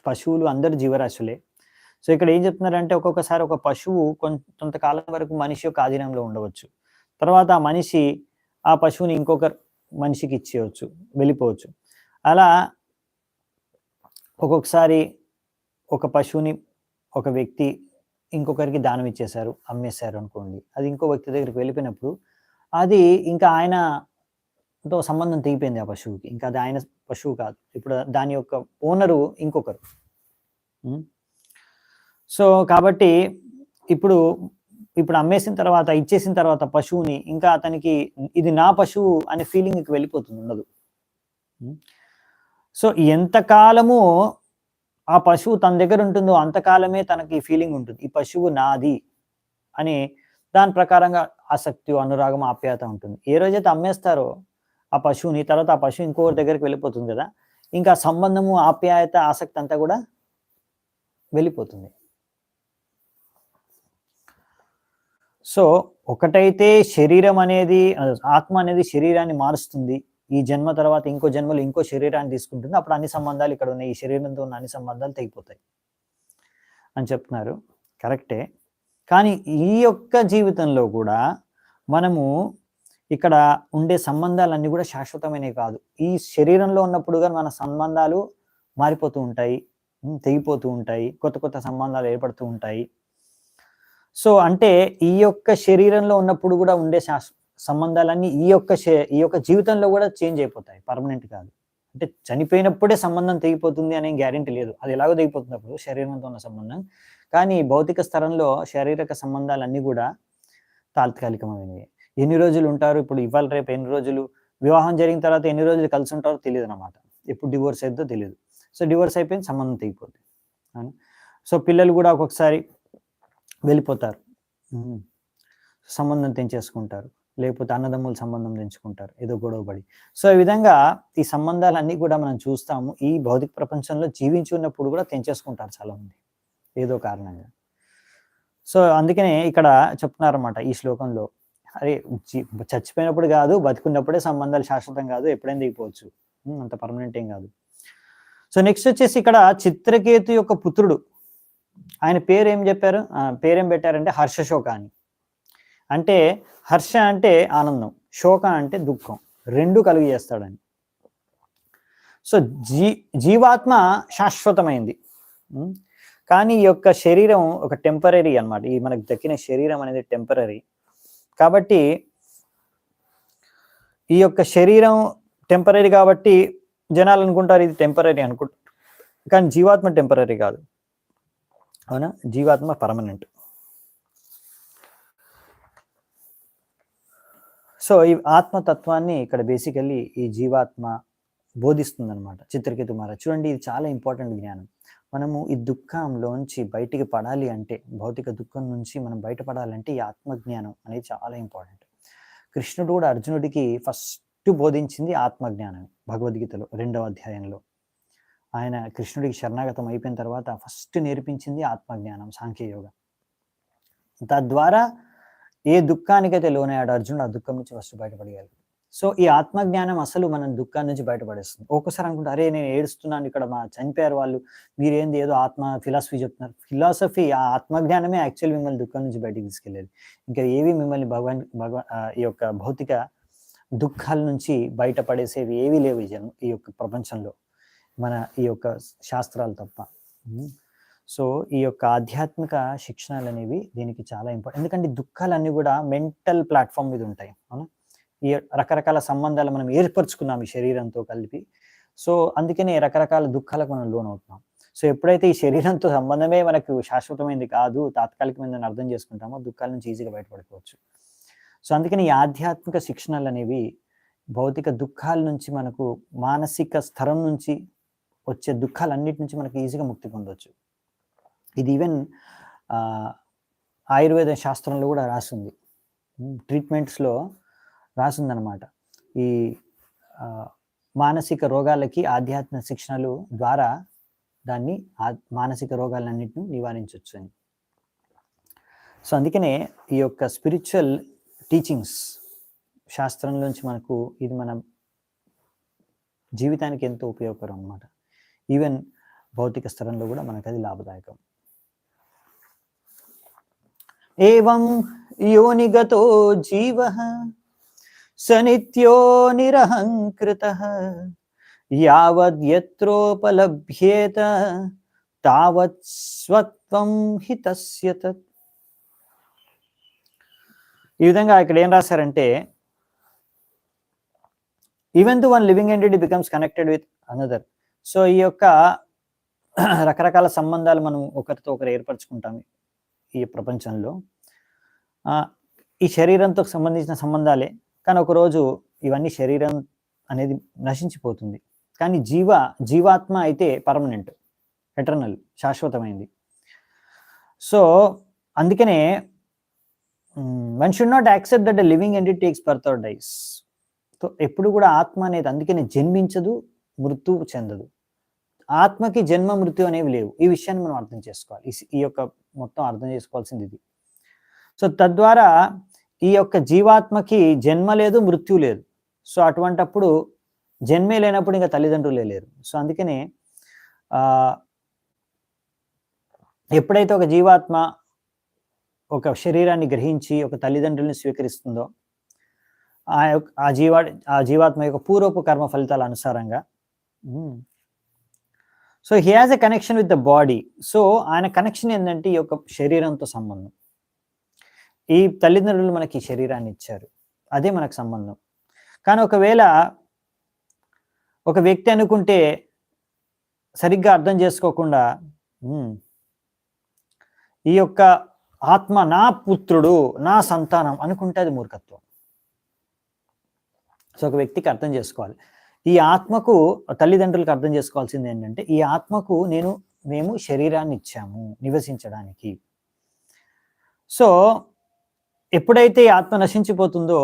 పశువులు అందరు జీవరాశులే. సో ఇక్కడ ఏం చెప్తున్నారంటే, ఒక్కొక్కసారి ఒక పశువు కొంతకాలం వరకు మనిషి యొక్క ఆధీనంలో ఉండవచ్చు, తర్వాత ఆ మనిషి ఆ పశువుని ఇంకొక మనిషికి ఇచ్చేయవచ్చు, వెళ్ళిపోవచ్చు. అలా ఒక్కొక్కసారి ఒక పశువుని ఒక వ్యక్తి ఇంకొకరికి దానం ఇచ్చేశారు, అమ్మేశారు అనుకోండి, అది ఇంకో వ్యక్తి దగ్గరికి వెళ్ళిపోయినప్పుడు అది ఇంకా ఆయనతో సంబంధం తెగిపోయింది ఆ పశువుకి, ఇంకా అది ఆయన పశువు కాదు, ఇప్పుడు దాని యొక్క ఓనరు ఇంకొకరు. సో కాబట్టి ఇప్పుడు అమ్మేసిన తర్వాత, ఇచ్చేసిన తర్వాత పశువుని ఇంకా అతనికి ఇది నా పశువు అనే ఫీలింగ్కి వెళ్ళిపోతుంది, ఉండదు. సో ఎంతకాలము ఆ పశువు తన దగ్గర ఉంటుందో అంతకాలమే తనకి ఫీలింగ్ ఉంటుంది, ఈ పశువు నాది అని. దాని ప్రకారంగా ఆసక్తి, అనురాగం, ఆప్యాయత ఉంటుంది. ఏ రోజైతే అమ్మేస్తారో ఆ పశువుని, తర్వాత ఆ పశువు ఇంకొకరి దగ్గరికి వెళ్ళిపోతుంది కదా, ఇంకా సంబంధము, ఆప్యాయత, ఆసక్తి అంతా కూడా వెళ్ళిపోతుంది. సో ఒకటైతే శరీరం అనేది, ఆత్మ అనేది శరీరాన్ని మారుస్తుంది. ఈ జన్మ తర్వాత ఇంకో జన్మలో ఇంకో శరీరాన్ని తీసుకుంటుంది. అప్పుడు అన్ని సంబంధాలు ఇక్కడ ఉన్నాయి, ఈ శరీరంతో ఉన్న అన్ని సంబంధాలు తెగిపోతాయి అని చెప్తున్నారు. కరెక్టే. కానీ ఈ యొక్క జీవితంలో కూడా మనము ఇక్కడ ఉండే సంబంధాలన్నీ కూడా శాశ్వతమైనవి కాదు. ఈ శరీరంలో ఉన్నప్పుడు కానీ మన సంబంధాలు మారిపోతూ ఉంటాయి, తెగిపోతూ ఉంటాయి, కొత్త కొత్త సంబంధాలు ఏర్పడుతూ ఉంటాయి. సో అంటే ఈ యొక్క శరీరంలో ఉన్నప్పుడు కూడా ఉండే సంబంధాలన్నీ ఈ యొక్క జీవితంలో కూడా చేంజ్ అయిపోతాయి, పర్మనెంట్ కాదు. అంటే చనిపోయినప్పుడే సంబంధం తెగిపోతుంది అనే గ్యారెంటీ లేదు. అది ఎలాగో తెగిపోతుంది అప్పుడు శరీరంతో ఉన్న సంబంధం. కానీ భౌతిక స్తరంలో శారీరక సంబంధాలన్నీ కూడా తాత్కాలికమైనవి. ఎన్ని రోజులు ఉంటారు, ఇప్పుడు ఇవాళ రేపు ఎన్ని రోజులు, వివాహం జరిగిన తర్వాత ఎన్ని రోజులు కలిసి ఉంటారో తెలియదు అన్నమాట. ఎప్పుడు డివోర్స్ అయిద్దో తెలియదు. సో డివోర్స్ అయిపోయింది, సంబంధం తెగిపోతుంది. సో పిల్లలు కూడా ఒక్కొక్కసారి వెళ్ళిపోతారు, సంబంధం తెంచేసుకుంటారు, లేకపోతే అన్నదమ్ముల సంబంధం తెంచుకుంటారు ఏదో గొడవపడి. సో ఈ విధంగా ఈ సంబంధాలన్నీ కూడా మనం చూస్తాము. ఈ భౌతిక ప్రపంచంలో జీవించి ఉన్నప్పుడు కూడా తెంచేసుకుంటారు చాలామంది ఏదో కారణంగా. సో అందుకనే ఇక్కడ చెప్తున్నారన్నమాట ఈ శ్లోకంలో, అరే చచ్చిపోయినప్పుడు కాదు, బతికున్నప్పుడే సంబంధాలు శాశ్వతం కాదు, ఎప్పుడైనా దిగిపోవచ్చు, అంత పర్మనెంట్ ఏం కాదు. సో నెక్స్ట్ వచ్చేసి ఇక్కడ చిత్రకేతు యొక్క పుత్రుడు, ఆయన పేరు ఏం చెప్పారు, పేరేం పెట్టారంటే హర్షశోక అని. అంటే హర్ష అంటే ఆనందం, శోక అంటే దుఃఖం, రెండు కలుగు చేస్తాడని. సో జీవాత్మ శాశ్వతమైంది, కానీ ఈ యొక్క శరీరం ఒక టెంపరీ అన్నమాట. ఈ మనకు దక్కిన శరీరం అనేది టెంపరీ. కాబట్టి ఈ యొక్క శరీరం టెంపరీ కాబట్టి జనాలు అనుకుంటారు ఇది టెంపరీ అనుకుంటారు, కానీ జీవాత్మ టెంపరీ కాదు, అవునా, జీవాత్మ పర్మనెంట్. సో ఈ ఆత్మతత్వాన్ని ఇక్కడ బేసికల్లీ ఈ జీవాత్మ బోధిస్తుంది అనమాట చిత్రకేతు మహారాజ్. చూడండి, ఇది చాలా ఇంపార్టెంట్ జ్ఞానం. మనము ఈ దుఃఖంలోంచి బయటికి పడాలి అంటే, భౌతిక దుఃఖం నుంచి మనం బయటపడాలంటే ఈ ఆత్మజ్ఞానం అనేది చాలా ఇంపార్టెంట్. కృష్ణుడు కూడా అర్జునుడికి ఫస్ట్ బోధించింది ఆత్మజ్ఞానం. భగవద్గీతలో 2వ అధ్యాయంలో ఆయన కృష్ణుడికి శరణాగతం అయిపోయిన తర్వాత ఫస్ట్ నేర్పించింది ఆత్మజ్ఞానం, సాంఖ్యయోగం. తద్వారా ఏ దుఃఖానికైతే లోనయ్యాడు అర్జునుడు, ఆ దుఃఖం నుంచి ఫస్ట్ బయటపడగలరు. సో ఈ ఆత్మజ్ఞానం అసలు మనం దుఃఖాన్ని నుంచి బయటపడేస్తుంది. ఒక్కోసారి అనుకుంటే, అరే నేను ఏడుస్తున్నాను, ఇక్కడ మా చనిపోయారు వాళ్ళు, మీరేంది ఏదో ఆత్మ ఫిలాసఫీ చెప్తున్నారు. ఫిలాసఫీ, ఆ ఆత్మజ్ఞానమే యాక్చువల్ మిమ్మల్ని దుఃఖం నుంచి బయటికి తీసుకెళ్ళేది. ఇంకా ఏవి మిమ్మల్ని ఈ యొక్క భౌతిక దుఃఖాల నుంచి బయటపడేసేవి ఏవి లేవు ఈ యొక్క ప్రపంచంలో, మన ఈ యొక్క శాస్త్రాలు తప్ప. సో ఈ యొక్క ఆధ్యాత్మిక శిక్షణలు అనేవి దీనికి చాలా ఇంపార్టెంట్. ఎందుకంటే దుఃఖాలన్నీ కూడా మెంటల్ ప్లాట్ఫామ్ మీద ఉంటాయి, అవునా. ఈ రకరకాల సంబంధాలు మనం ఏర్పరచుకున్నాం ఈ శరీరంతో కలిపి. సో అందుకనే రకరకాల దుఃఖాలకు మనం లోనవుతున్నాం. సో ఎప్పుడైతే ఈ శరీరంతో సంబంధమే మనకు శాశ్వతమైనది కాదు, తాత్కాలికమైనదని అర్థం చేసుకుంటామో దుఃఖాల నుంచి ఈజీగా బయటపడిపోవచ్చు. సో అందుకని ఈ ఆధ్యాత్మిక శిక్షణలు అనేవి భౌతిక దుఃఖాల నుంచి, మనకు మానసిక స్థరం నుంచి వచ్చే దుఃఖాలన్నిటి నుంచి మనకి ఈజీగా ముక్తి పొందవచ్చు. ఇది ఈవెన్ ఆయుర్వేద శాస్త్రంలో కూడా రాసింది, ట్రీట్మెంట్స్లో రాసిందనమాట. ఈ మానసిక రోగాలకి ఆధ్యాత్మిక శిక్షణలు ద్వారా దాన్ని మానసిక రోగాలన్నింటినీ నివారించవచ్చు అని. సో అందుకనే ఈ యొక్క స్పిరిచువల్ టీచింగ్స్ శాస్త్రంలోంచి మనకు ఇది మన జీవితానికి ఎంతో ఉపయోగకరం అన్నమాట. ఈవెన్ భౌతిక స్థలంలో కూడా మనకు అది లాభదాయకం. ఏవం యోనిగతో జీవః సనిత్యో నిరహంకృతః యావద్యత్రోపలభ్యేత తావత్ స్వత్వం హి తస్య తత్. ఈ విధంగా ఇక్కడ ఏం రాశారంటే, even the one living entity becomes connected with another. So ఈ యొక్క రకరకాల సంబంధాలు మనం ఒకరితో ఒకరు ఏర్పరచుకుంటాం ఈ ప్రపంచంలో. ఈ శరీరంతో సంబంధించిన సంబంధాలే, కానీ ఒకరోజు ఇవన్నీ శరీరం అనేది నశించిపోతుంది. కానీ జీవాత్మ అయితే పర్మనెంట్, ఎటర్నల్, శాశ్వతమైంది. సో అందుకనే one should not accept that the living entity takes birth or dies. So ఎప్పుడు కూడా ఆత్మ అనేది అందుకనే జన్మించదు, మృత్యువు చెందదు. ఆత్మకి జన్మ మృత్యు అనేవి లేవు. ఈ విషయాన్ని మనం అర్థం చేసుకోవాలి. ఈ యొక్క మొత్తం అర్థం చేసుకోవాల్సింది ఇది. సో తద్వారా ఈ యొక్క జీవాత్మకి జన్మ లేదు, మృత్యు లేదు. సో అటువంటప్పుడు జన్మే లేనప్పుడు ఇంకా తల్లిదండ్రులే లేరు. సో అందుకనే ఎప్పుడైతే ఒక జీవాత్మ ఒక శరీరాన్ని గ్రహించి ఒక తల్లిదండ్రుల్ని స్వీకరిస్తుందో ఆ జీవాత్మ యొక్క పూర్వపు కర్మ ఫలితాల అనుసారంగా so he has a connection with the body. So ఆయన కనెక్షన్ ఏంటంటే ఈ యొక్క శరీరంతో సంబంధం. ఈ తల్లిదండ్రులు మనకి శరీరాన్ని ఇచ్చారు, అదే మనకు సంబంధం. కానీ ఒకవేళ ఒక వ్యక్తి అనుకుంటే సరిగ్గా అర్థం చేసుకోకుండా ఈ యొక్క ఆత్మ నా పుత్రుడు, నా సంతానం అనుకుంటే అది మూర్ఖత్వం. సో ఒక వ్యక్తికి అర్థం చేసుకోవాలి, ఈ ఆత్మకు, తల్లిదండ్రులకు అర్థం చేసుకోవాల్సింది ఏంటంటే ఈ ఆత్మకు మేము శరీరాన్ని ఇచ్చాము నివసించడానికి. సో ఎప్పుడైతే ఈ ఆత్మ నశించిపోతుందో,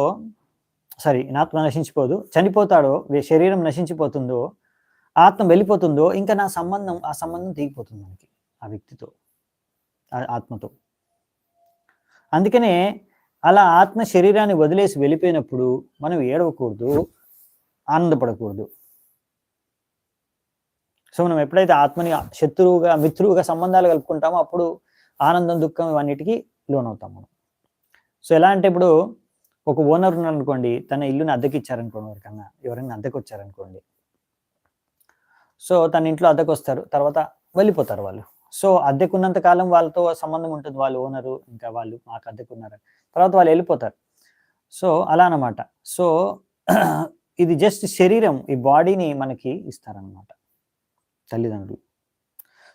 ఆత్మ నశించిపోదు, చనిపోతాడో, శరీరం నశించిపోతుందో, ఆత్మ వెళ్ళిపోతుందో, ఇంకా ఆ సంబంధం తెగిపోతుంది మనకి ఆ వ్యక్తితో, ఆత్మతో. అందుకనే అలా ఆత్మ శరీరాన్ని వదిలేసి వెళ్ళిపోయినప్పుడు మనం ఏడవకూడదు, ఆనందపడకూడదు. సో మనం ఎప్పుడైతే ఆత్మని శత్రువుగా, మిత్రువుగా సంబంధాలు కలుపుకుంటామో అప్పుడు ఆనందం, దుఃఖం ఇవన్నిటికీ లోనవుతాం మనం. సో ఎలా అంటే ఇప్పుడు ఒక ఓనర్ ఉన్నాడు అనుకోండి, తన ఇల్లుని అద్దెకి ఇచ్చారనుకోండి, ఎవరైనా అద్దెకి వచ్చారనుకోండి. సో తన ఇంట్లో అద్దెకు వస్తారు, తర్వాత వెళ్ళిపోతారు వాళ్ళు. సో అద్దెకున్నంత కాలం వాళ్ళతో సంబంధం ఉంటుంది, వాళ్ళు ఓనరు, ఇంకా వాళ్ళు మాకు అద్దెకున్నారు, తర్వాత వాళ్ళు వెళ్ళిపోతారు. సో అలా అన్నమాట. సో ఇది జస్ట్ శరీరం, ఈ బాడీని మనకి ఇస్తారనమాట తల్లిదండ్రులు.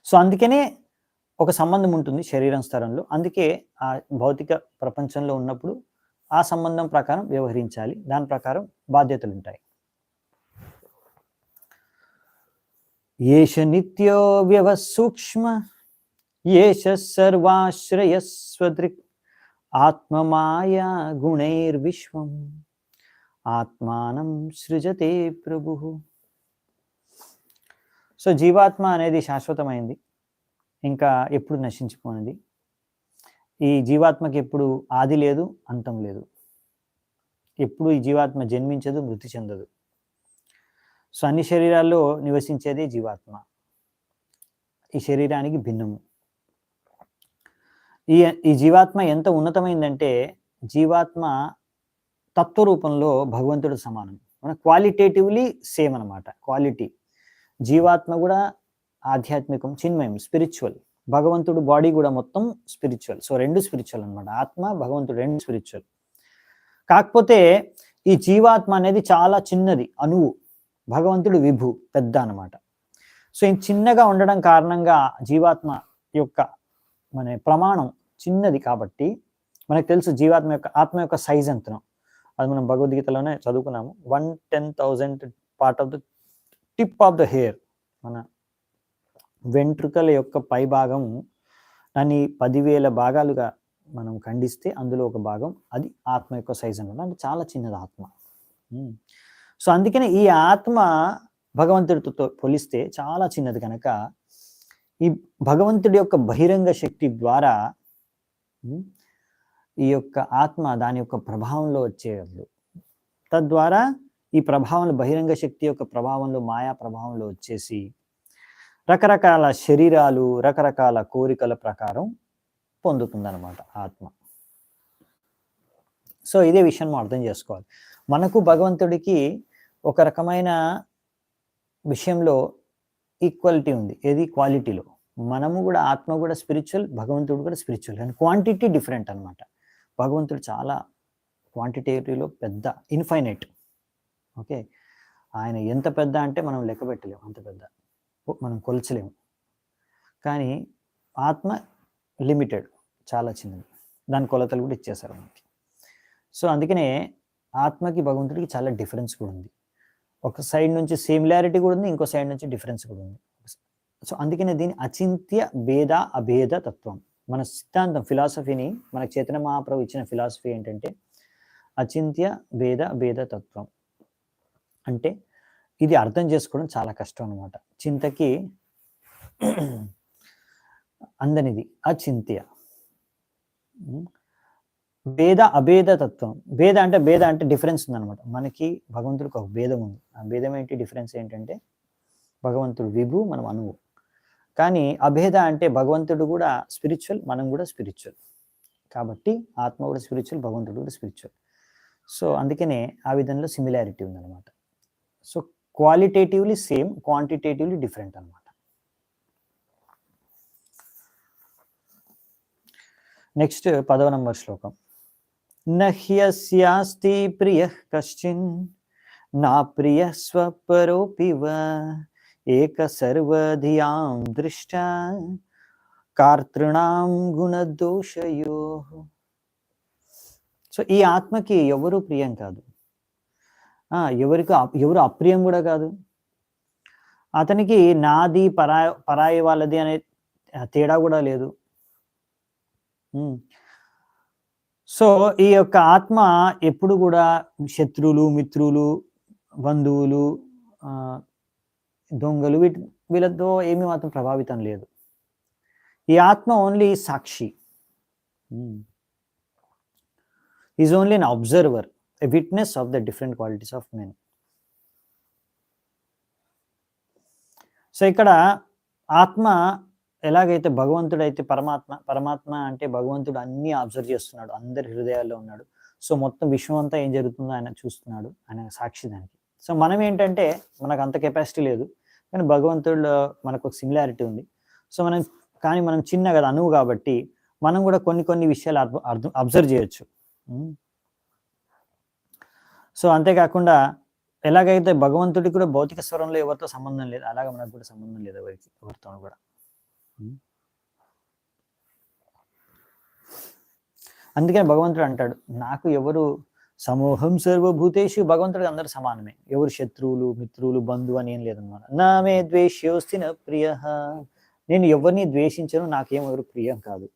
సో అందుకనే ఒక సంబంధం ఉంటుంది శరీరం స్థలంలో. అందుకే ఆ భౌతిక ప్రపంచంలో ఉన్నప్పుడు ఆ సంబంధం ప్రకారం వ్యవహరించాలి, దాని ప్రకారం బాధ్యతలు ఉంటాయి. ఏష నిత్యో వ్యవసూక్ష్మ ఏష సర్వాశ్రయస్వదృక్ ఆత్మమాయా గుణైర్విశ్వం ఆత్మానం సృజతే ప్రభు. సో జీవాత్మ అనేది శాశ్వతమైంది, ఇంకా ఎప్పుడు నశించిపోయినది. ఈ జీవాత్మకి ఎప్పుడు ఆది లేదు, అంతం లేదు. ఎప్పుడు ఈ జీవాత్మ జన్మించదు, మృతి చెందదు. సో అన్ని శరీరాల్లో నివసించేది జీవాత్మ, ఈ శరీరానికి భిన్నము. ఈ జీవాత్మ ఎంత ఉన్నతమైందంటే జీవాత్మ తత్వరూపంలో భగవంతుడు సమానం. మన క్వాలిటేటివ్లీ సేమ్ అనమాట. క్వాలిటీ జీవాత్మ కూడా ఆధ్యాత్మికం, చిన్మయం, స్పిరిచువల్. భగవంతుడు బాడీ కూడా మొత్తం స్పిరిచువల్. సో రెండు స్పిరిచువల్ అనమాట, ఆత్మ భగవంతుడు రెండు స్పిరిచువల్. కాకపోతే ఈ జీవాత్మ అనేది చాలా చిన్నది, అణువు. భగవంతుడు విభు, పెద్ద అనమాట. సో ఈ చిన్నగా ఉండడం కారణంగా జీవాత్మ యొక్క ప్రమాణం చిన్నది. కాబట్టి మనకు తెలుసు జీవాత్మ యొక్క, ఆత్మ యొక్క సైజ్ ఎంతనో. అది మనం భగవద్గీతలోనే చదువుకున్నాము. 1/10,000 part of the tip of the hair. మన వెంట్రుకల యొక్క పై భాగం, దాన్ని 10,000 భాగాలుగా మనం ఖండిస్తే అందులో ఒక భాగం అది ఆత్మ యొక్క సైజ్ అనమాట. అంటే చాలా చిన్నది ఆత్మ. సో అందుకనే ఈ ఆత్మ భగవంతుడితో పోలిస్తే చాలా చిన్నది కనుక ఈ భగవంతుడి యొక్క బహిరంగ శక్తి ద్వారా ఈ యొక్క ఆత్మ దాని యొక్క ప్రభావంలో వచ్చేయదు. తద్వారా ఈ ప్రభావంలో, బహిరంగ శక్తి యొక్క ప్రభావంలో, మాయా ప్రభావంలో వచ్చేసి రకరకాల శరీరాలు, రకరకాల కోరికల ప్రకారం పొందుతుందన్నమాట ఆత్మ. సో ఇదే విషయం మనం అర్థం చేసుకోవాలి. మనకు భగవంతుడికి ఒక రకమైన విషయంలో ఈక్వాలిటీ ఉంది, ఏది క్వాలిటీలో. మనము కూడా, ఆత్మ కూడా స్పిరిచువల్, భగవంతుడు కూడా స్పిరిచువల్, కానీ క్వాంటిటీ డిఫరెంట్ అనమాట. భగవంతుడు చాలా క్వాంటిటేటివ్లో పెద్ద, ఇన్ఫైనైట్. ఓకే, ఆయన ఎంత పెద్ద అంటే మనం లెక్క పెట్టలేము, అంత పెద్ద, మనం కొలచలేము. కానీ ఆత్మ లిమిటెడ్, చాలా చిన్నది. దాని కొలతలు కూడా ఇచ్చేశారు మనకి. సో అందుకనే ఆత్మకి భగవంతుడికి చాలా డిఫరెన్స్ కూడా ఉంది. ఒక సైడ్ నుంచి సిమిలారిటీ కూడా ఉంది, ఇంకో సైడ్ నుంచి డిఫరెన్స్ కూడా ఉంది. సో అందుకనే దీని అచింత్య భేద అభేద తత్వం. మన సిద్ధాంతం ఫిలాసఫీని మనకు చైతన్య మహాప్రభు ఇచ్చిన ఫిలాసఫీ ఏంటంటే అచింత్య భేద అభేద తత్వం. అంటే ఇది అర్థం చేసుకోవడం చాలా కష్టం అనమాట. చింతకి అందనిది అచింత్య. భేద అభేద తత్వం. భేద అంటే డిఫరెన్స్ ఉందన్నమాట. మనకి భగవంతుడికి ఒక భేదం ఉంది. ఆ భేదం ఏంటి, డిఫరెన్స్ ఏంటంటే భగవంతుడు విభు, మనం అణువు. కానీ అభేద అంటే భగవంతుడు కూడా స్పిరిచువల్, మనం కూడా స్పిరిచువల్. కాబట్టి ఆత్మ కూడా స్పిరిచువల్, భగవంతుడు కూడా స్పిరిచువల్. సో అందుకనే ఆ విధంలో సిమిలారిటీ ఉందన్నమాట. So qualitatively same, quantitatively different అనమాట. నెక్స్ట్ 10వ నంబర్ శ్లోకం. నహ్యస్యాస్తి ప్రియః కశ్చిన్ నా ప్రియః స్వపరోపివ ఏక సర్వధియాం దృష్టా కార్తృణాం గుణదోషయోః. సో ఈ ఆత్మకి ఎవరు ప్రియం కాదు, ఎవరు అప్రియం కూడా కాదు. అతనికి నాది పరాయి వాళ్ళది అనే తేడా కూడా లేదు. సో ఈ యొక్క ఆత్మ ఎప్పుడు కూడా శత్రువులు, మిత్రులు, బంధువులు, దొంగలు వీళ్ళతో ఏమీ మాత్రం ప్రభావితం లేదు. ఈ ఆత్మ only Sakshi, is only an observer, a witness of the different qualities of men. So ఇక్కడ ఆత్మ ఎలాగైతే భగవంతుడైతే పరమాత్మ అంటే భగవంతుడు అన్ని అబ్జర్వ్ చేస్తున్నాడు, అందరి హృదయాల్లో ఉన్నాడు. సో మొత్తం విశ్వం అంతా ఏం జరుగుతుందో ఆయన చూస్తున్నాడు, ఆయన సాక్షి దానికి. సో మనం ఏంటంటే మనకు అంత కెపాసిటీ లేదు, కానీ భగవంతుడిలో మనకు ఒక సిమిలారిటీ ఉంది. సో మనం చిన్న కదా, అణువు కాబట్టి మనం కూడా కొన్ని విషయాలు అబ్జర్వ్ చేయొచ్చు. సో అంతేకాకుండా ఎలాగైతే భగవంతుడికి కూడా భౌతిక స్వరంలో ఎవరితో సంబంధం లేదు, అలాగే మనకు కూడా సంబంధం లేదు ఎవరితో కూడా. అందుకని భగవంతుడు అంటాడు, నాకు ఎవరు సమూహం సర్వభూతేషు, భగవంతుడికి అందరూ సమానమే, ఎవరు శత్రువులు, మిత్రులు, బంధువు అని ఏం లేదన్నమాట. నా మే ద్వేష్యోస్తి న ప్రియః, నేను ఎవరిని ద్వేషించను, నాకేం ఎవరు ప్రియం కాదు.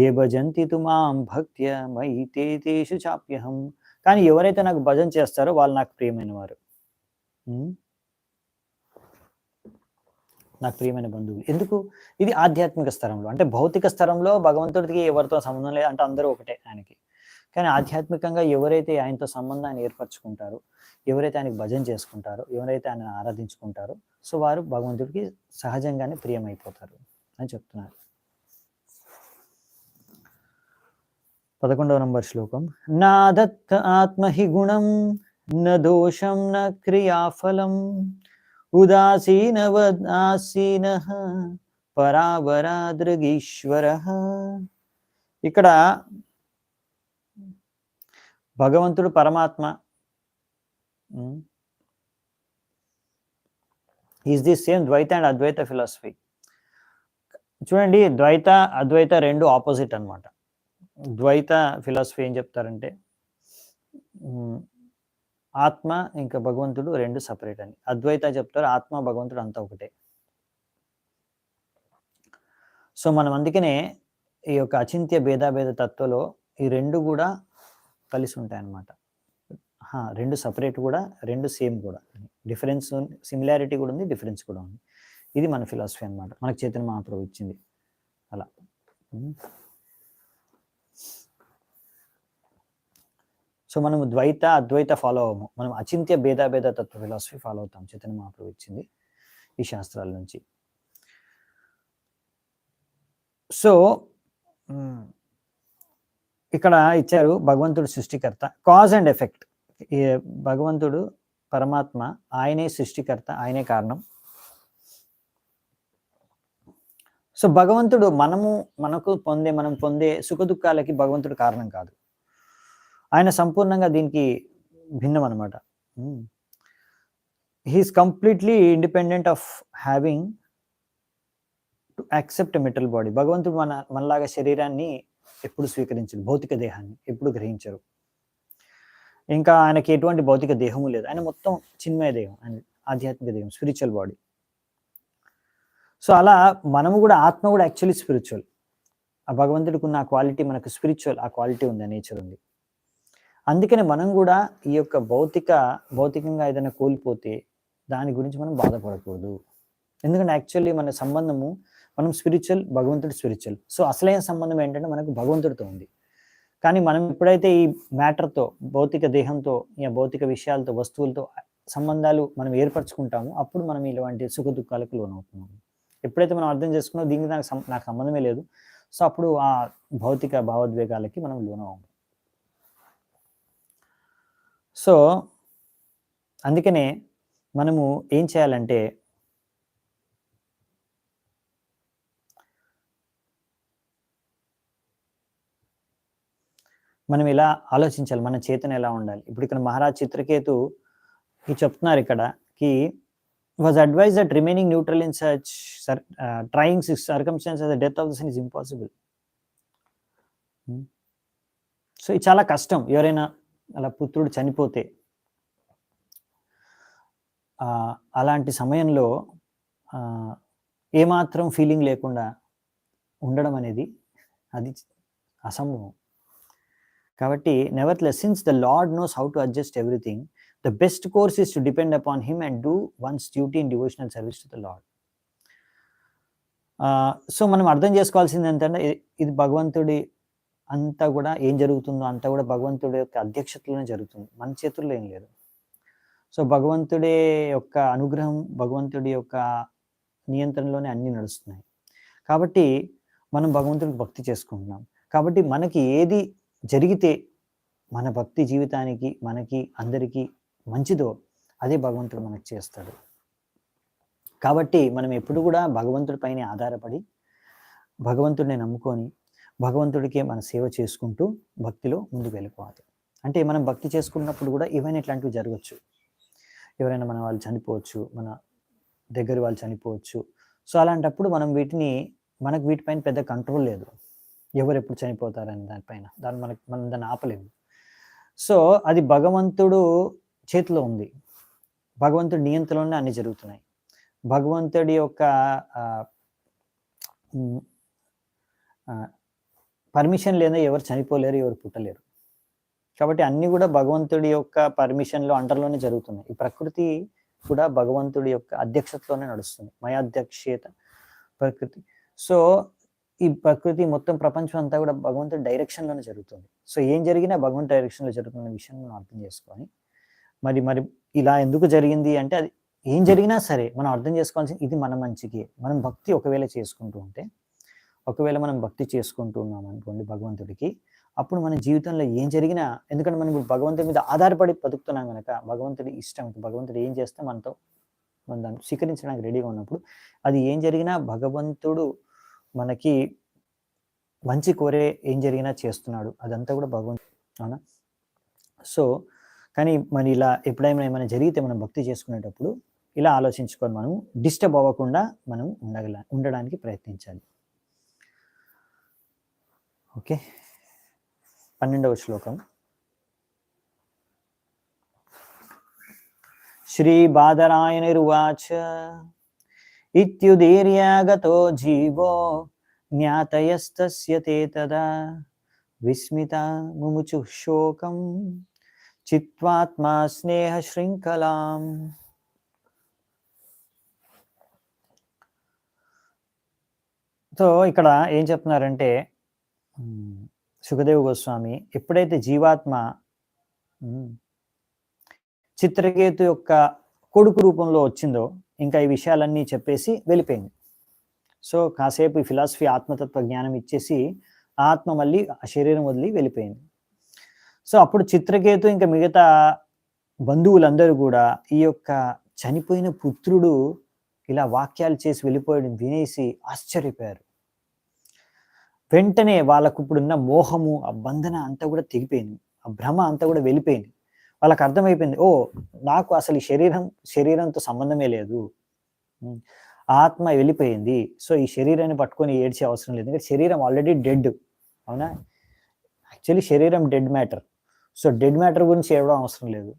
ఏ భజంతి తు మాం భక్త్య మయి తే తేషు చాప్యహం, కానీ ఎవరైతే నాకు భజన చేస్తారో వాళ్ళు నాకు ప్రియమైన వారు, నాకు ప్రియమైన బంధువులు. ఎందుకు? ఇది ఆధ్యాత్మిక స్తరంలో. అంటే భౌతిక స్తరంలో భగవంతుడికి ఎవరితో సంబంధం లేదు, అంటే అందరూ ఒకటే ఆయనకి. కానీ ఆధ్యాత్మికంగా ఎవరైతే ఆయనతో సంబంధాన్ని ఏర్పరచుకుంటారో, ఎవరైతే ఆయనకి భజన చేసుకుంటారో, ఎవరైతే ఆయన ఆరాధించుకుంటారో, సో వారు భగవంతుడికి సహజంగానే ప్రియమైపోతారు అని చెప్తున్నారు. 11వ నంబర్ శ్లోకం. నా దత్త ఆత్మహి గుణం న దోషం న క్రియాఫలం ఉదాసీనవదాసీనః పరావరాదృగీశ్వరః. ఇక్కడ భగవంతుడు పరమాత్మ ఈజ్ ది సేమ్ ద్వైత అండ్ అద్వైత ఫిలాసఫీ. చూడండి, ద్వైత అద్వైత రెండు ఆపోజిట్ అన్నమాట. ద్వైత ఫిలాసఫీ ఏం చెప్తారంటే ఆత్మ ఇంకా భగవంతుడు రెండు సపరేట్ అని. అద్వైత చెప్తారు ఆత్మ భగవంతుడు అంతా ఒకటే. సో మనం అందుకనే ఈ యొక్క అచింత్య భేదాభేద తత్వలో ఈ రెండు కూడా కలిసి ఉంటాయి అన్నమాట. రెండు సపరేట్ కూడా, రెండు సేమ్ కూడా. డిఫరెన్స్, సిమిలారిటీ కూడా ఉంది, డిఫరెన్స్ కూడా ఉంది. ఇది మన ఫిలాసఫీ అన్నమాట, మనకు చైతన్య మహాప్రభు ఇచ్చింది అలా. సో మనము ద్వైత అద్వైత ఫాలో అవ్వము, మనం అచింత్య భేదాభేద తత్వ ఫిలాసఫీ ఫాలో అవుతాం, చైతన్య మహాప్రభు ఇచ్చింది ఈ శాస్త్రాల నుంచి. సో ఇక్కడ ఇచ్చారు భగవంతుడు సృష్టికర్త, కాజ్ అండ్ ఎఫెక్ట్. భగవంతుడు పరమాత్మ, ఆయనే సృష్టికర్త, ఆయనే కారణం. సో భగవంతుడు మనం పొందే సుఖ దుఃఖాలకి భగవంతుడు కారణం కాదు, ఆయన సంపూర్ణంగా దీనికి భిన్నం అనమాట. He is completely independent of having to accept metal body. భగవంతుడు మనలాగా శరీరాన్ని ఎప్పుడు స్వీకరించడు, భౌతిక దేహాన్ని ఎప్పుడు గ్రహించరు. ఇంకా ఆయనకి ఎటువంటి భౌతిక దేహము లేదు. ఆయన మొత్తం చిన్మయ దేహం, ఆయన ఆధ్యాత్మిక దేహం, స్పిరిచువల్ బాడీ. సో అలా మనము కూడా, ఆత్మ కూడా యాక్చువల్లీ స్పిరిచువల్. ఆ భగవంతుడికి ఉన్న ఆ క్వాలిటీ మనకు స్పిరిచువల్, ఆ క్వాలిటీ ఉంది, ఆ నేచర్ ఉంది. అందుకని మనం కూడా ఈ యొక్క భౌతికంగా ఏదైనా కోల్పోతే దాని గురించి మనం బాధపడకూడదు. ఎందుకంటే యాక్చువల్లీ మన సంబంధము, మనం స్పిరిచువల్, భగవంతుడు స్పిరిచువల్. సో అసలైన సంబంధం ఏంటంటే మనకు భగవంతుడితో ఉంది. కానీ మనం ఎప్పుడైతే ఈ మ్యాటర్తో, భౌతిక దేహంతో, భౌతిక విషయాలతో, వస్తువులతో సంబంధాలు మనం ఏర్పరచుకుంటామో అప్పుడు మనం ఇలాంటి సుఖ దుఃఖాలకు లోనవుతున్నాము. ఎప్పుడైతే మనం అర్థం చేసుకున్నామో దీనికి నాకు సంబంధమే లేదు, సో అప్పుడు ఆ భౌతిక భావోద్వేగాలకి మనం లోనవ్వము. సో అందుకనే మనము ఏం చేయాలంటే, మనం ఇలా ఆలోచించాలి, మన చేతన ఎలా ఉండాలి. ఇప్పుడు ఇక్కడ మహారాజ్ చిత్రకేతు చెప్తున్నారు ఇక్కడ కి was advised that remaining neutral in such trying circumstances as the death of the son is impossible. So ఇది చాలా కష్టం. ఎవరైనా అలా పుత్రుడు చనిపోతే అలాంటి సమయంలో ఏమాత్రం ఫీలింగ్ లేకుండా ఉండడం అనేది అది అసంభవం. కాబట్టి nevertheless, since the lord knows how to adjust everything, the best course is to depend upon him and do one's duty in devotional service to the Lord. So మనం అర్థం చేసుకోవాల్సింది ఏంటంటే, ఇది భగవంతుడి అంతా కూడా ఏం జరుగుతుందో అంతా కూడా భగవంతుడి యొక్క అధ్యక్షతలోనే జరుగుతుంది, మన చేతుల్లో ఏం లేదు. సో భగవంతుడి యొక్క అనుగ్రహం, భగవంతుడి యొక్క నియంత్రణలోనే అన్నీ నడుస్తున్నాయి. కాబట్టి మనం భగవంతుడికి భక్తి చేసుకుంటున్నాం. కాబట్టి మనకి ఏది జరిగితే మన భక్తి జీవితానికి, మనకి, అందరికీ మంచిదో అదే భగవంతుడు మనకు చేస్తాడు. కాబట్టి మనం ఎప్పుడు కూడా భగవంతుడి పైన ఆధారపడి, భగవంతుడిని నమ్ముకొని, భగవంతుడికే మన సేవ చేసుకుంటూ భక్తిలో ముందుకు వెళ్ళిపోవాలి. అంటే మనం భక్తి చేసుకున్నప్పుడు కూడా ఏవైనా ఇట్లాంటివి జరగచ్చు. ఎవరైనా మన వాళ్ళు చనిపోవచ్చు, మన దగ్గర వాళ్ళు చనిపోవచ్చు. సో అలాంటప్పుడు మనం మనకు వీటిపైన పెద్ద కంట్రోల్ లేదు, ఎవరు ఎప్పుడు చనిపోతారని దానిపైన. మనం దాన్ని ఆపలేము. సో అది భగవంతుడు చేతిలో ఉంది, భగవంతుడి నియంత్రణలోనే అన్ని జరుగుతున్నాయి. భగవంతుడి యొక్క పర్మిషన్ లేదా ఎవరు చనిపోలేరు, ఎవరు పుట్టలేరు. కాబట్టి అన్ని కూడా భగవంతుడి యొక్క పర్మిషన్లో, అండర్లోనే జరుగుతున్నాయి. ఈ ప్రకృతి కూడా భగవంతుడి యొక్క అధ్యక్షతలోనే నడుస్తుంది, మయాధ్యక్షేత ప్రకృతి. సో ఈ ప్రకృతి మొత్తం, ప్రపంచం అంతా కూడా భగవంతుడి డైరెక్షన్లోనే జరుగుతుంది. సో ఏం జరిగినా భగవంతుడి డైరెక్షన్లో జరుగుతున్న విషయం మనం అర్థం చేసుకొని, మరి ఇలా ఎందుకు జరిగింది అంటే, అది ఏం జరిగినా సరే మనం అర్థం చేసుకోవాల్సింది ఇది మన మంచికి. మనం భక్తి ఒకవేళ చేసుకుంటూ ఉంటే, ఒకవేళ మనం భక్తి చేసుకుంటూ ఉన్నాం అనుకోండి భగవంతుడికి, అప్పుడు మన జీవితంలో ఏం జరిగినా, ఎందుకంటే మనం ఇప్పుడు భగవంతుడి మీద ఆధారపడి బతుకుతున్నాం కనుక, భగవంతుడి ఇష్టం, భగవంతుడు ఏం చేస్తే మనం దాన్ని స్వీకరించడానికి రెడీగా ఉన్నప్పుడు, అది ఏం జరిగినా భగవంతుడు మనకి మంచి కోరే ఏం జరిగినా చేస్తున్నాడు, అదంతా కూడా భగవంతుడు. అవునా? సో కానీ మరి ఇలా ఎప్పుడైనా ఏమైనా జరిగితే మనం భక్తి చేసుకునేటప్పుడు ఇలా ఆలోచించుకొని మనం డిస్టర్బ్ అవ్వకుండా మనం ఉండడానికి ప్రయత్నించాలి. ఓకే, 12వ శ్లోకం. శ్రీ బాదరాయణిరువాచ ఇత్యుదీర్యాగతో జీవో జ్ఞాతయస్తస్య తే తదా విస్మిత ముముచు శోకం చిత్వాత్మా స్నేహ శృంఖలాం. సో ఇక్కడ ఏం చెప్తున్నారంటే, సుఖదేవ్ గోస్వామి ఎప్పుడైతే జీవాత్మ చిత్రకేతు యొక్క కొడుకు రూపంలో వచ్చిందో, ఇంకా ఈ విషయాలన్నీ చెప్పేసి వెళ్ళిపోయింది. సో కాసేపు ఈ ఫిలాసఫీ, ఆత్మతత్వ జ్ఞానం ఇచ్చేసి ఆత్మ మళ్ళీ ఆ శరీరం వదిలి వెళ్ళిపోయింది. సో అప్పుడు చిత్రకేతు ఇంకా మిగతా బంధువులందరూ కూడా ఈ యొక్క చనిపోయిన పుత్రుడు ఇలా వాక్యాలు చేసి వెళ్ళిపోయడం వినేసి ఆశ్చర్యపోయారు. వెంటనే వాళ్ళకు ఇప్పుడున్న మోహము, ఆ బంధన అంతా కూడా తెగిపోయింది, ఆ భ్రమ అంతా కూడా వెళ్ళిపోయింది. వాళ్ళకి అర్థమైపోయింది, ఓ నాకు అసలు ఈ శరీరంతో సంబంధమే లేదు, ఆత్మ వెళ్ళిపోయింది. సో ఈ శరీరాన్ని పట్టుకొని ఏడ్చే అవసరం లేదు. ఎందుకంటే శరీరం ఆల్రెడీ డెడ్. అవునా? యాక్చువల్లీ శరీరం dead matter. So dead matter గురించి ఏడవడం అవసరం లేదు.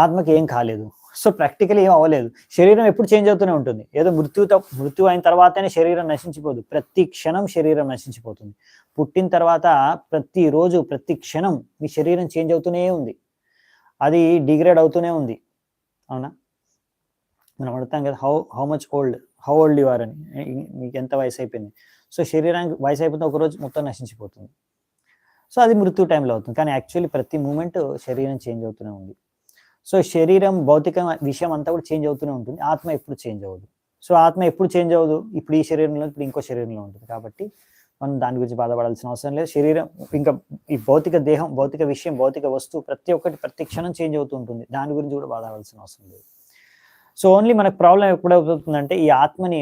ఆత్మకి ఏం కాలేదు. సో ప్రాక్టికల్లీ ఏం అవ్వలేదు. శరీరం ఎప్పుడు చేంజ్ అవుతూనే ఉంటుంది. ఏదో మృత్యు అయిన తర్వాతనే శరీరం నశించిపోదు. ప్రతి క్షణం శరీరం నశించిపోతుంది. పుట్టిన తర్వాత ప్రతిరోజు ప్రతి క్షణం మీ శరీరం చేంజ్ అవుతూనే ఉంది. అది డిగ్రేడ్ అవుతూనే ఉంది. అవునా? మనం అడుగుతాం కదా, హౌ ఓల్డ్ యు ఆర్ అని, మీకు ఎంత వయసు అయిపోయింది. సో శరీరానికి వయసు అయిపోతే ఒకరోజు మొత్తం నశించిపోతుంది. సో అది మృత్యు టైంలో అవుతుంది. కానీ యాక్చువల్లీ ప్రతి మూమెంట్ శరీరం చేంజ్ అవుతూనే ఉంది. సో శరీరం భౌతిక విషయం అంతా కూడా చేంజ్ అవుతూనే ఉంటుంది. ఆత్మ ఎప్పుడు చేంజ్ అవ్వదు. సో ఆత్మ ఎప్పుడు చేంజ్ అవ్వదు. ఇప్పుడు ఈ శరీరంలో ఇప్పుడు ఇంకో శరీరంలో ఉంటుంది. కాబట్టి మనం దాని గురించి బాధపడాల్సిన అవసరం లేదు. శరీరం ఇంకా ఈ భౌతిక దేహం, భౌతిక విషయం, భౌతిక వస్తువు ప్రతి ఒక్కటి ప్రతి క్షణం చేంజ్ అవుతూ ఉంటుంది. దాని గురించి కూడా బాధపడాల్సిన అవసరం లేదు. సో ఓన్లీ మనకు ప్రాబ్లం ఎప్పుడవుతుందంటే ఈ ఆత్మని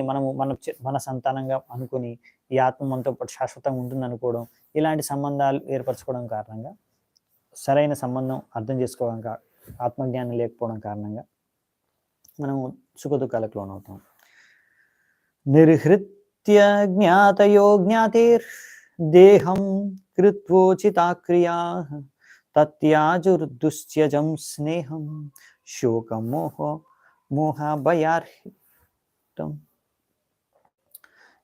మన సంతానంగా అనుకుని ఈ ఆత్మ మనతో పాటు శాశ్వతంగా ఉంటుంది అనుకోవడం, ఇలాంటి సంబంధాలు ఏర్పరచుకోవడం కారణంగా, సరైన సంబంధం అర్థం చేసుకోవడం ఆత్మజ్ఞానం లేకపోవడం కారణంగా మనము సుఖదుఖాలకు లోనవుతాం. నిర్హృత్య జ్ఞాతయో జ్ఞాతిర్ దేహం కృత్వోచితా క్రియా తత్యాజుర్దుశ్యజం స్నేహం శోకం మోహభయార్హితం.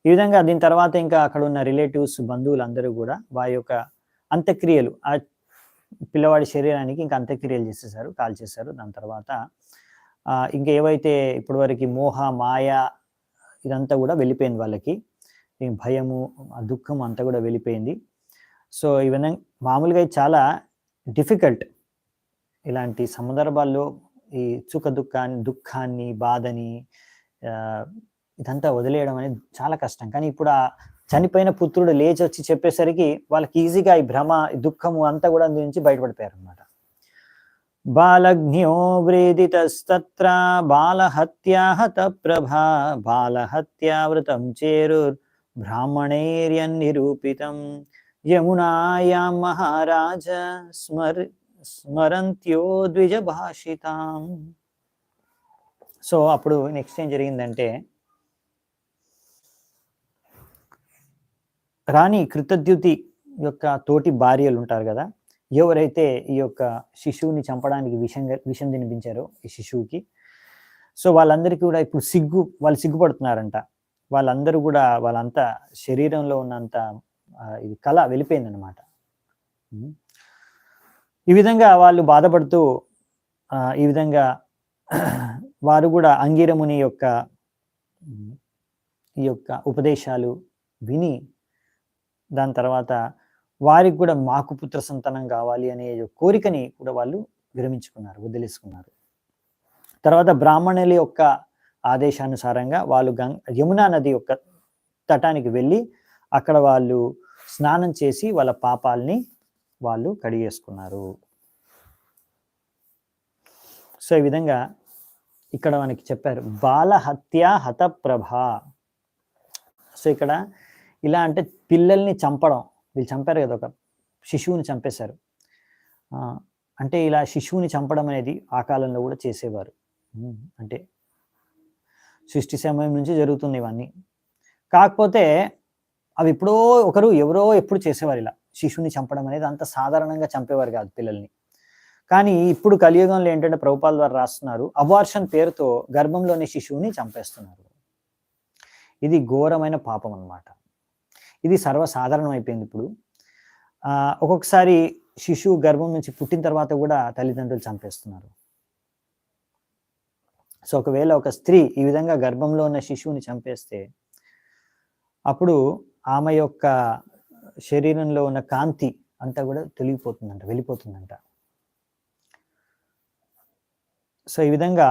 ఈ విధంగా దీని తర్వాత ఇంకా అక్కడ ఉన్న రిలేటివ్స్, బంధువులు అందరూ కూడా వారి యొక్క అంత్యక్రియలు, ఆ పిల్లవాడి శరీరానికి ఇంకా అంత్యక్రియలు చేసేసారు, కాల్చేశారు. దాని తర్వాత ఇంకా ఏవైతే ఇప్పటి వరకు మోహ, మాయ ఇదంతా కూడా వెళ్ళిపోయింది వాళ్ళకి. ఈ భయము, ఆ దుఃఖం అంతా కూడా వెళ్ళిపోయింది. సో ఈ విధంగా మామూలుగా చాలా డిఫికల్ట్ ఇలాంటి సందర్భాల్లో ఈ దుఃఖాన్ని, బాధని ఇదంతా వదిలేయడం అనేది చాలా కష్టం. కానీ ఇప్పుడు ఆ చనిపోయిన పుత్రుడు లేచి వచ్చి చెప్పేసరికి వాళ్ళకి ఈజీగా ఈ భ్రమ, దుఃఖము అంతా కూడా అందు నుంచి బయటపడిపోయారు అనమాట. బాలజ్ఞో వ్రేదితస్తత్ర బాలహత్యాహత ప్రభా బాలహత్యావృతం చేరుర్ బ్రాహ్మణైర్యన్నిరూపితం యమునాయాం మహారాజ స్మరంత్యో ద్విజభాషితాం. సో అప్పుడు నెక్స్ట్ ఏం జరిగిందంటే, రాణి కృతద్యుతి యొక్క తోటి భార్యలు ఉంటారు కదా, ఎవరైతే ఈ యొక్క శిశువుని చంపడానికి విషం తినిపించారో ఈ శిశువుకి, సో వాళ్ళందరికీ కూడా ఇప్పుడు వాళ్ళు సిగ్గుపడుతున్నారంట. వాళ్ళందరూ కూడా వాళ్ళంతా శరీరంలో ఉన్నంత ఇది కళ వెళ్ళిపోయిందనమాట. ఈ విధంగా వాళ్ళు బాధపడుతూ ఈ విధంగా వారు కూడా అంగీరముని యొక్క ఈ యొక్క ఉపదేశాలు విని దాని తర్వాత వారికి కూడా మాకు పుత్ర సంతానం కావాలి అనే కోరికని కూడా వాళ్ళు విరమించుకున్నారు, వదిలేసుకున్నారు. తర్వాత బ్రాహ్మణుల యొక్క ఆదేశానుసారంగా వాళ్ళు యమునా నది యొక్క తటానికి వెళ్ళి అక్కడ వాళ్ళు స్నానం చేసి వాళ్ళ పాపాలని వాళ్ళు కడిగేసుకున్నారు. సో ఈ విధంగా ఇక్కడ మనకి చెప్పారు బాలహత్య హతప్రభ. సో ఇక్కడ ఇలా అంటే పిల్లల్ని చంపడం, వీళ్ళు చంపారు కదా, ఒక శిశువుని చంపేశారు. అంటే ఇలా శిశువుని చంపడం అనేది ఆ కాలంలో కూడా చేసేవారు. అంటే సృష్టి సమయం నుంచి జరుగుతుంది ఇవన్నీ. కాకపోతే అవి ఎవరో ఎప్పుడు చేసేవారు. ఇలా శిశువుని చంపడం అనేది అంత సాధారణంగా చంపేవారు కాదు పిల్లల్ని. కానీ ఇప్పుడు కలియుగంలో ఏంటంటే ప్రభుపాల్ వారు రాస్తున్నారు, అబార్షన్ పేరుతో గర్భంలోని శిశువుని చంపేస్తున్నారు. ఇది ఘోరమైన పాపం అన్నమాట. ఇది సర్వసాధారణం అయిపోయింది ఇప్పుడు. ఒక్కొక్కసారి శిశువు గర్భం నుంచి పుట్టిన తర్వాత కూడా తల్లిదండ్రులు చంపేస్తున్నారు. సో ఒకవేళ ఒక స్త్రీ ఈ విధంగా గర్భంలో ఉన్న శిశువుని చంపేస్తే అప్పుడు ఆమె యొక్క శరీరంలో ఉన్న కాంతి అంతా కూడా వెళ్ళిపోతుందంట. సో ఈ విధంగా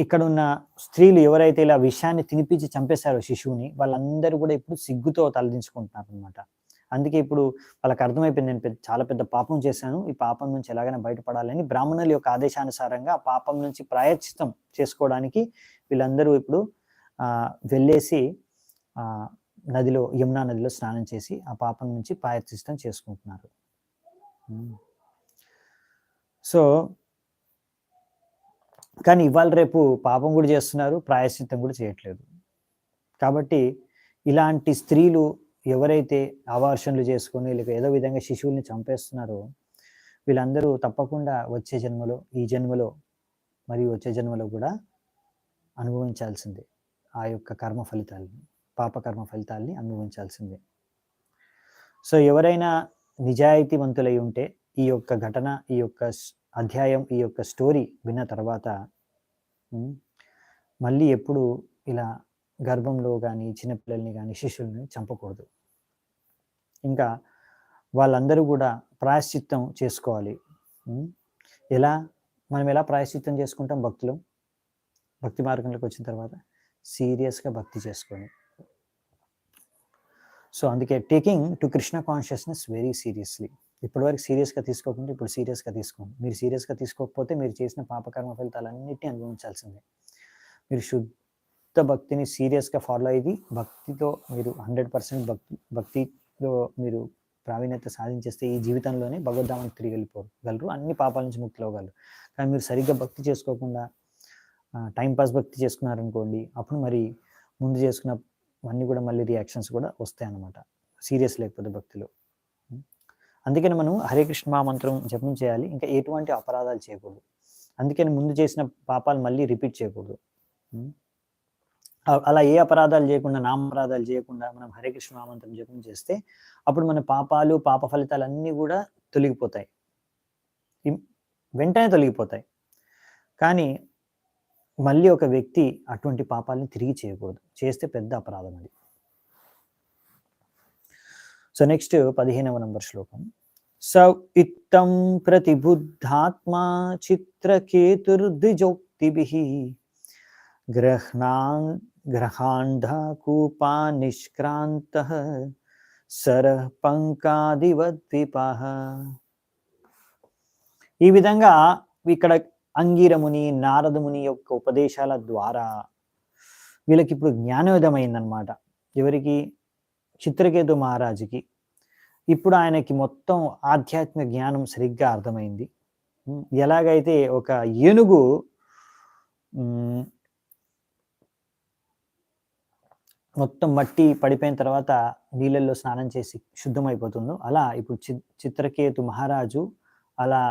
ఇక్కడ ఉన్న స్త్రీలు ఎవరైతే ఇలా విషాన్ని తినిపించి చంపేశారో శిశువుని, వాళ్ళందరూ కూడా ఇప్పుడు సిగ్గుతో తలదించుకుంటున్నారు అనమాట. అందుకే ఇప్పుడు వాళ్ళకి అర్థమైపోయింది, నేను చాలా పెద్ద పాపం చేశాను, ఈ పాపం నుంచి ఎలాగైనా బయటపడాలని బ్రాహ్మణుల యొక్క ఆదేశానుసారంగా ఆ పాపం నుంచి ప్రాయశ్చిత్తం చేసుకోవడానికి వీళ్ళందరూ ఇప్పుడు వెళ్ళేసి యమునా నదిలో స్నానం చేసి ఆ పాపం నుంచి ప్రాయశ్చిత్తం చేసుకుంటున్నారు. సో కానీ ఇవాళ రేపు పాపం కూడా చేస్తున్నారు, ప్రాయశ్చిత్తం కూడా చేయట్లేదు. కాబట్టి ఇలాంటి స్త్రీలు ఎవరైతే అబార్షన్లు చేసుకొని లేక ఏదో విధంగా శిశువుల్ని చంపేస్తున్నారో వీళ్ళందరూ తప్పకుండా వచ్చే జన్మలో, ఈ జన్మలో మరియు వచ్చే జన్మలో కూడా అనుభవించాల్సిందే ఆ యొక్క కర్మ ఫలితాలని, పాపకర్మ ఫలితాల్ని అనుభవించాల్సిందే. సో ఎవరైనా నిజాయితీవంతులై ఉంటే ఈ యొక్క ఘటన, ఈ యొక్క అధ్యాయం, ఈ యొక్క స్టోరీ విన్న తర్వాత మళ్ళీ ఎప్పుడు ఇలా గర్భంలో కానీ చిన్నపిల్లల్ని కానీ శిశువుల్ని చంపకూడదు. ఇంకా వాళ్ళందరూ కూడా ప్రాయశ్చిత్తం చేసుకోవాలి. ఎలా మనం ఎలా ప్రాయశ్చిత్తం చేసుకుంటాం? భక్తి మార్గంలోకి వచ్చిన తర్వాత సీరియస్గా భక్తి చేసుకొని. సో అందుకే taking to Krishna consciousness very seriously. ఇప్పటివరకు సీరియస్గా తీసుకోకుండా ఇప్పుడు సీరియస్గా తీసుకోండి. మీరు సీరియస్గా తీసుకోకపోతే మీరు చేసిన పాపకర్మ ఫలితాలన్నిటిని అనుభవించాల్సిందే. మీరు శుద్ధ భక్తిని సీరియస్గా ఫాలో అయ్యి భక్తితో మీరు 100% భక్తిలో మీరు ప్రావీణ్యత సాధించేస్తే ఈ జీవితంలోనే భగవద్ధామానికి తిరిగి వెళ్ళిపోగలరు, అన్ని పాపాల నుంచి ముక్తి అవ్వగలరు. కానీ మీరు సరిగ్గా భక్తి చేసుకోకుండా టైంపాస్ భక్తి చేసుకున్నారనుకోండి, అప్పుడు మరి ముందు చేసుకున్నవన్నీ కూడా మళ్ళీ రియాక్షన్స్ కూడా వస్తాయి అన్నమాట, సీరియస్ లేకపోతే భక్తిలో. అందుకని మనం హరే కృష్ణ మహామంత్రం జపం చేయాలి, ఇంకా ఎటువంటి అపరాధాలు చేయకూడదు. అందుకని ముందు చేసిన పాపాలు మళ్ళీ రిపీట్ చేయకూడదు. అలా ఏ అపరాధాలు చేయకుండా, నామపరాధాలు చేయకుండా మనం హరే కృష్ణ మహామంత్రం జపం చేస్తే అప్పుడు మన పాపాలు, పాప ఫలితాలు అన్నీ కూడా తొలగిపోతాయి, వెంటనే తొలగిపోతాయి. కానీ మళ్ళీ ఒక వ్యక్తి అటువంటి పాపాలని తిరిగి చేయకూడదు, చేస్తే పెద్ద అపరాధం అది. సో నెక్స్ట్ 15వ నంబర్ శ్లోకం. స ఇత్తం ప్రతిబుద్ధాత్మా చిత్రకేతుర్ద్విజోక్తిభిః గ్రహాంధకూపా నిష్క్రాంతః సరః పంకాదివద్విపః. ఈ విధంగా ఇక్కడ అంగీరముని, నారదముని యొక్క ఉపదేశాల ద్వారా వీళ్ళకి ఇప్పుడు జ్ఞానోదయం అయిందనమాట. ఎవరికి? చిత్రకేతు మహారాజుకి. ఇప్పుడు ఆయనకి మొత్తం ఆధ్యాత్మిక జ్ఞానం సరిగ్గా అర్థమైంది. ఎలాగైతే ఒక ఏనుగు మొత్తం మట్టి పడిపోయిన తర్వాత నీళ్ళల్లో స్నానం చేసి శుద్ధమైపోతుందో, అలా ఇప్పుడు చిత్రకేతు మహారాజు అలా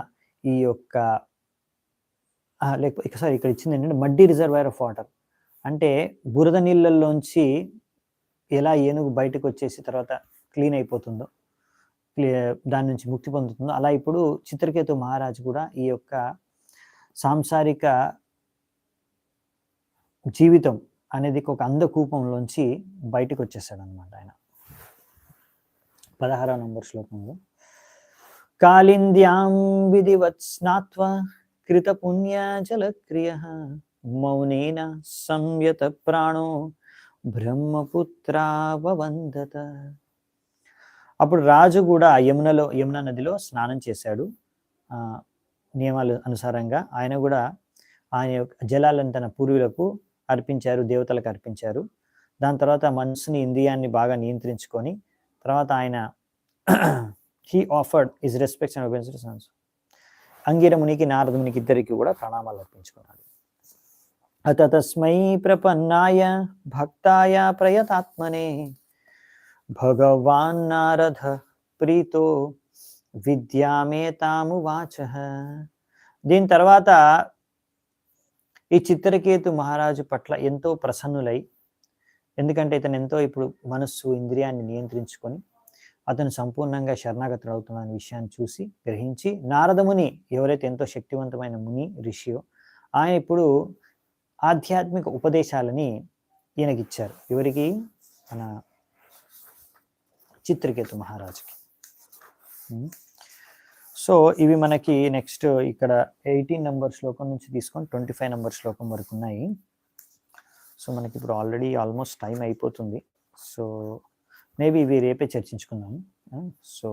ఈ యొక్క లేకపోతే ఇక్కడ ఇచ్చింది ఏంటంటే మడ్డీ రిజర్వాయర్ ఆఫ్ వాటర్, అంటే బురద నీళ్ళల్లోంచి ఎలా ఏనుగు బయటకు వచ్చేసి తర్వాత క్లీన్ అయిపోతుందో, దాని నుంచి ముక్తి పొందుతుందో, అలా ఇప్పుడు చిత్రకేతు మహారాజు కూడా ఈ యొక్క సాంసారిక జీవితం అనేది ఒక అంధకూపంలోంచి బయటకు వచ్చేసాడు అనమాట ఆయన. 16వ నంబర్ శ్లోకంలో కాళింద్యాం విధివత్ స్నాత్వా కృత పుణ్య జలక్రియ మౌనేన సంయత ప్రాణో బ్రహ్మపుత్రావవందత. అప్పుడు రాజు కూడా యమునా నదిలో స్నానం చేశాడు నియమాల అనుసారంగా. ఆయన కూడా ఆయన జలాలను తన పూర్వీకులకు అర్పించారు, దేవతలకు అర్పించారు. దాని తర్వాత మనసుని, ఇంద్రియాన్ని బాగా నియంత్రించుకొని తర్వాత ఆయన he offered his respects and obedience Angira మునికి, నారద మునికి ఇద్దరికి కూడా ప్రణామాలు అర్పించుకున్నాడు. అత తస్మై ప్రపన్నాయ భక్తాయ ప్రయతాత్మనే భగవాన్ నారద ప్రీతో విద్యామేతామువాచః. దీని తర్వాత ఈ చిత్రకేతు మహారాజు పట్ల ఎంతో ప్రసన్నులై, ఎందుకంటే ఇతను ఎంతో ఇప్పుడు మనస్సు, ఇంద్రియాన్ని నియంత్రించుకొని అతను సంపూర్ణంగా శరణాగతుడు అవుతున్న విషయాన్ని చూసి గ్రహించి, నారదముని ఎవరైతే ఎంతో శక్తివంతమైన ముని ఋషియో ఆయన ఇప్పుడు ఆధ్యాత్మిక ఉపదేశాలని ఈయనకిచ్చారు. ఎవరికి? మన చిత్రకేతు మహారాజుకి. సో ఇవి మనకి నెక్స్ట్ ఇక్కడ 18 నంబర్ శ్లోకం నుంచి తీసుకొని 25 నంబర్ శ్లోకం వరకు ఉన్నాయి. సో మనకి ఇప్పుడు ఆల్రెడీ ఆల్మోస్ట్ టైం అయిపోతుంది. సో మేబీ ఇవి రేపే చర్చించుకుందాము. సో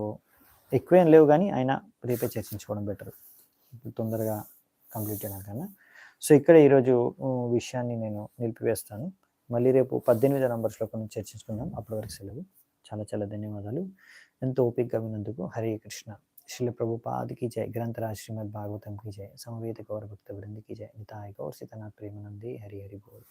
ఎక్కువేం లేవు కానీ అయినా రేపే చర్చించుకోవడం బెటర్, ఇప్పుడు తొందరగా కంప్లీట్ అయినా కన్నా. సో ఇక్కడ ఈరోజు విషయాన్ని నేను నిలిపివేస్తాను. మళ్ళీ రేపు 18వ నంబర్ శ్లోకం నుంచి చర్చించుకుందాం. అప్పటి వరకు సెలవు. చాలా చాలా ధన్యవాదాలు. ఎంతో ఓపికగా విన్నందుకు. హరే కృష్ణ. श्रील प्रभुपाद की जय। ग्रंथराज श्रीमद् भागवतम की जय। समवेत गौर भक्त वृंद की जय। निताय गौर सीतानाथ प्रेमानंदे। हरि हरि बोल।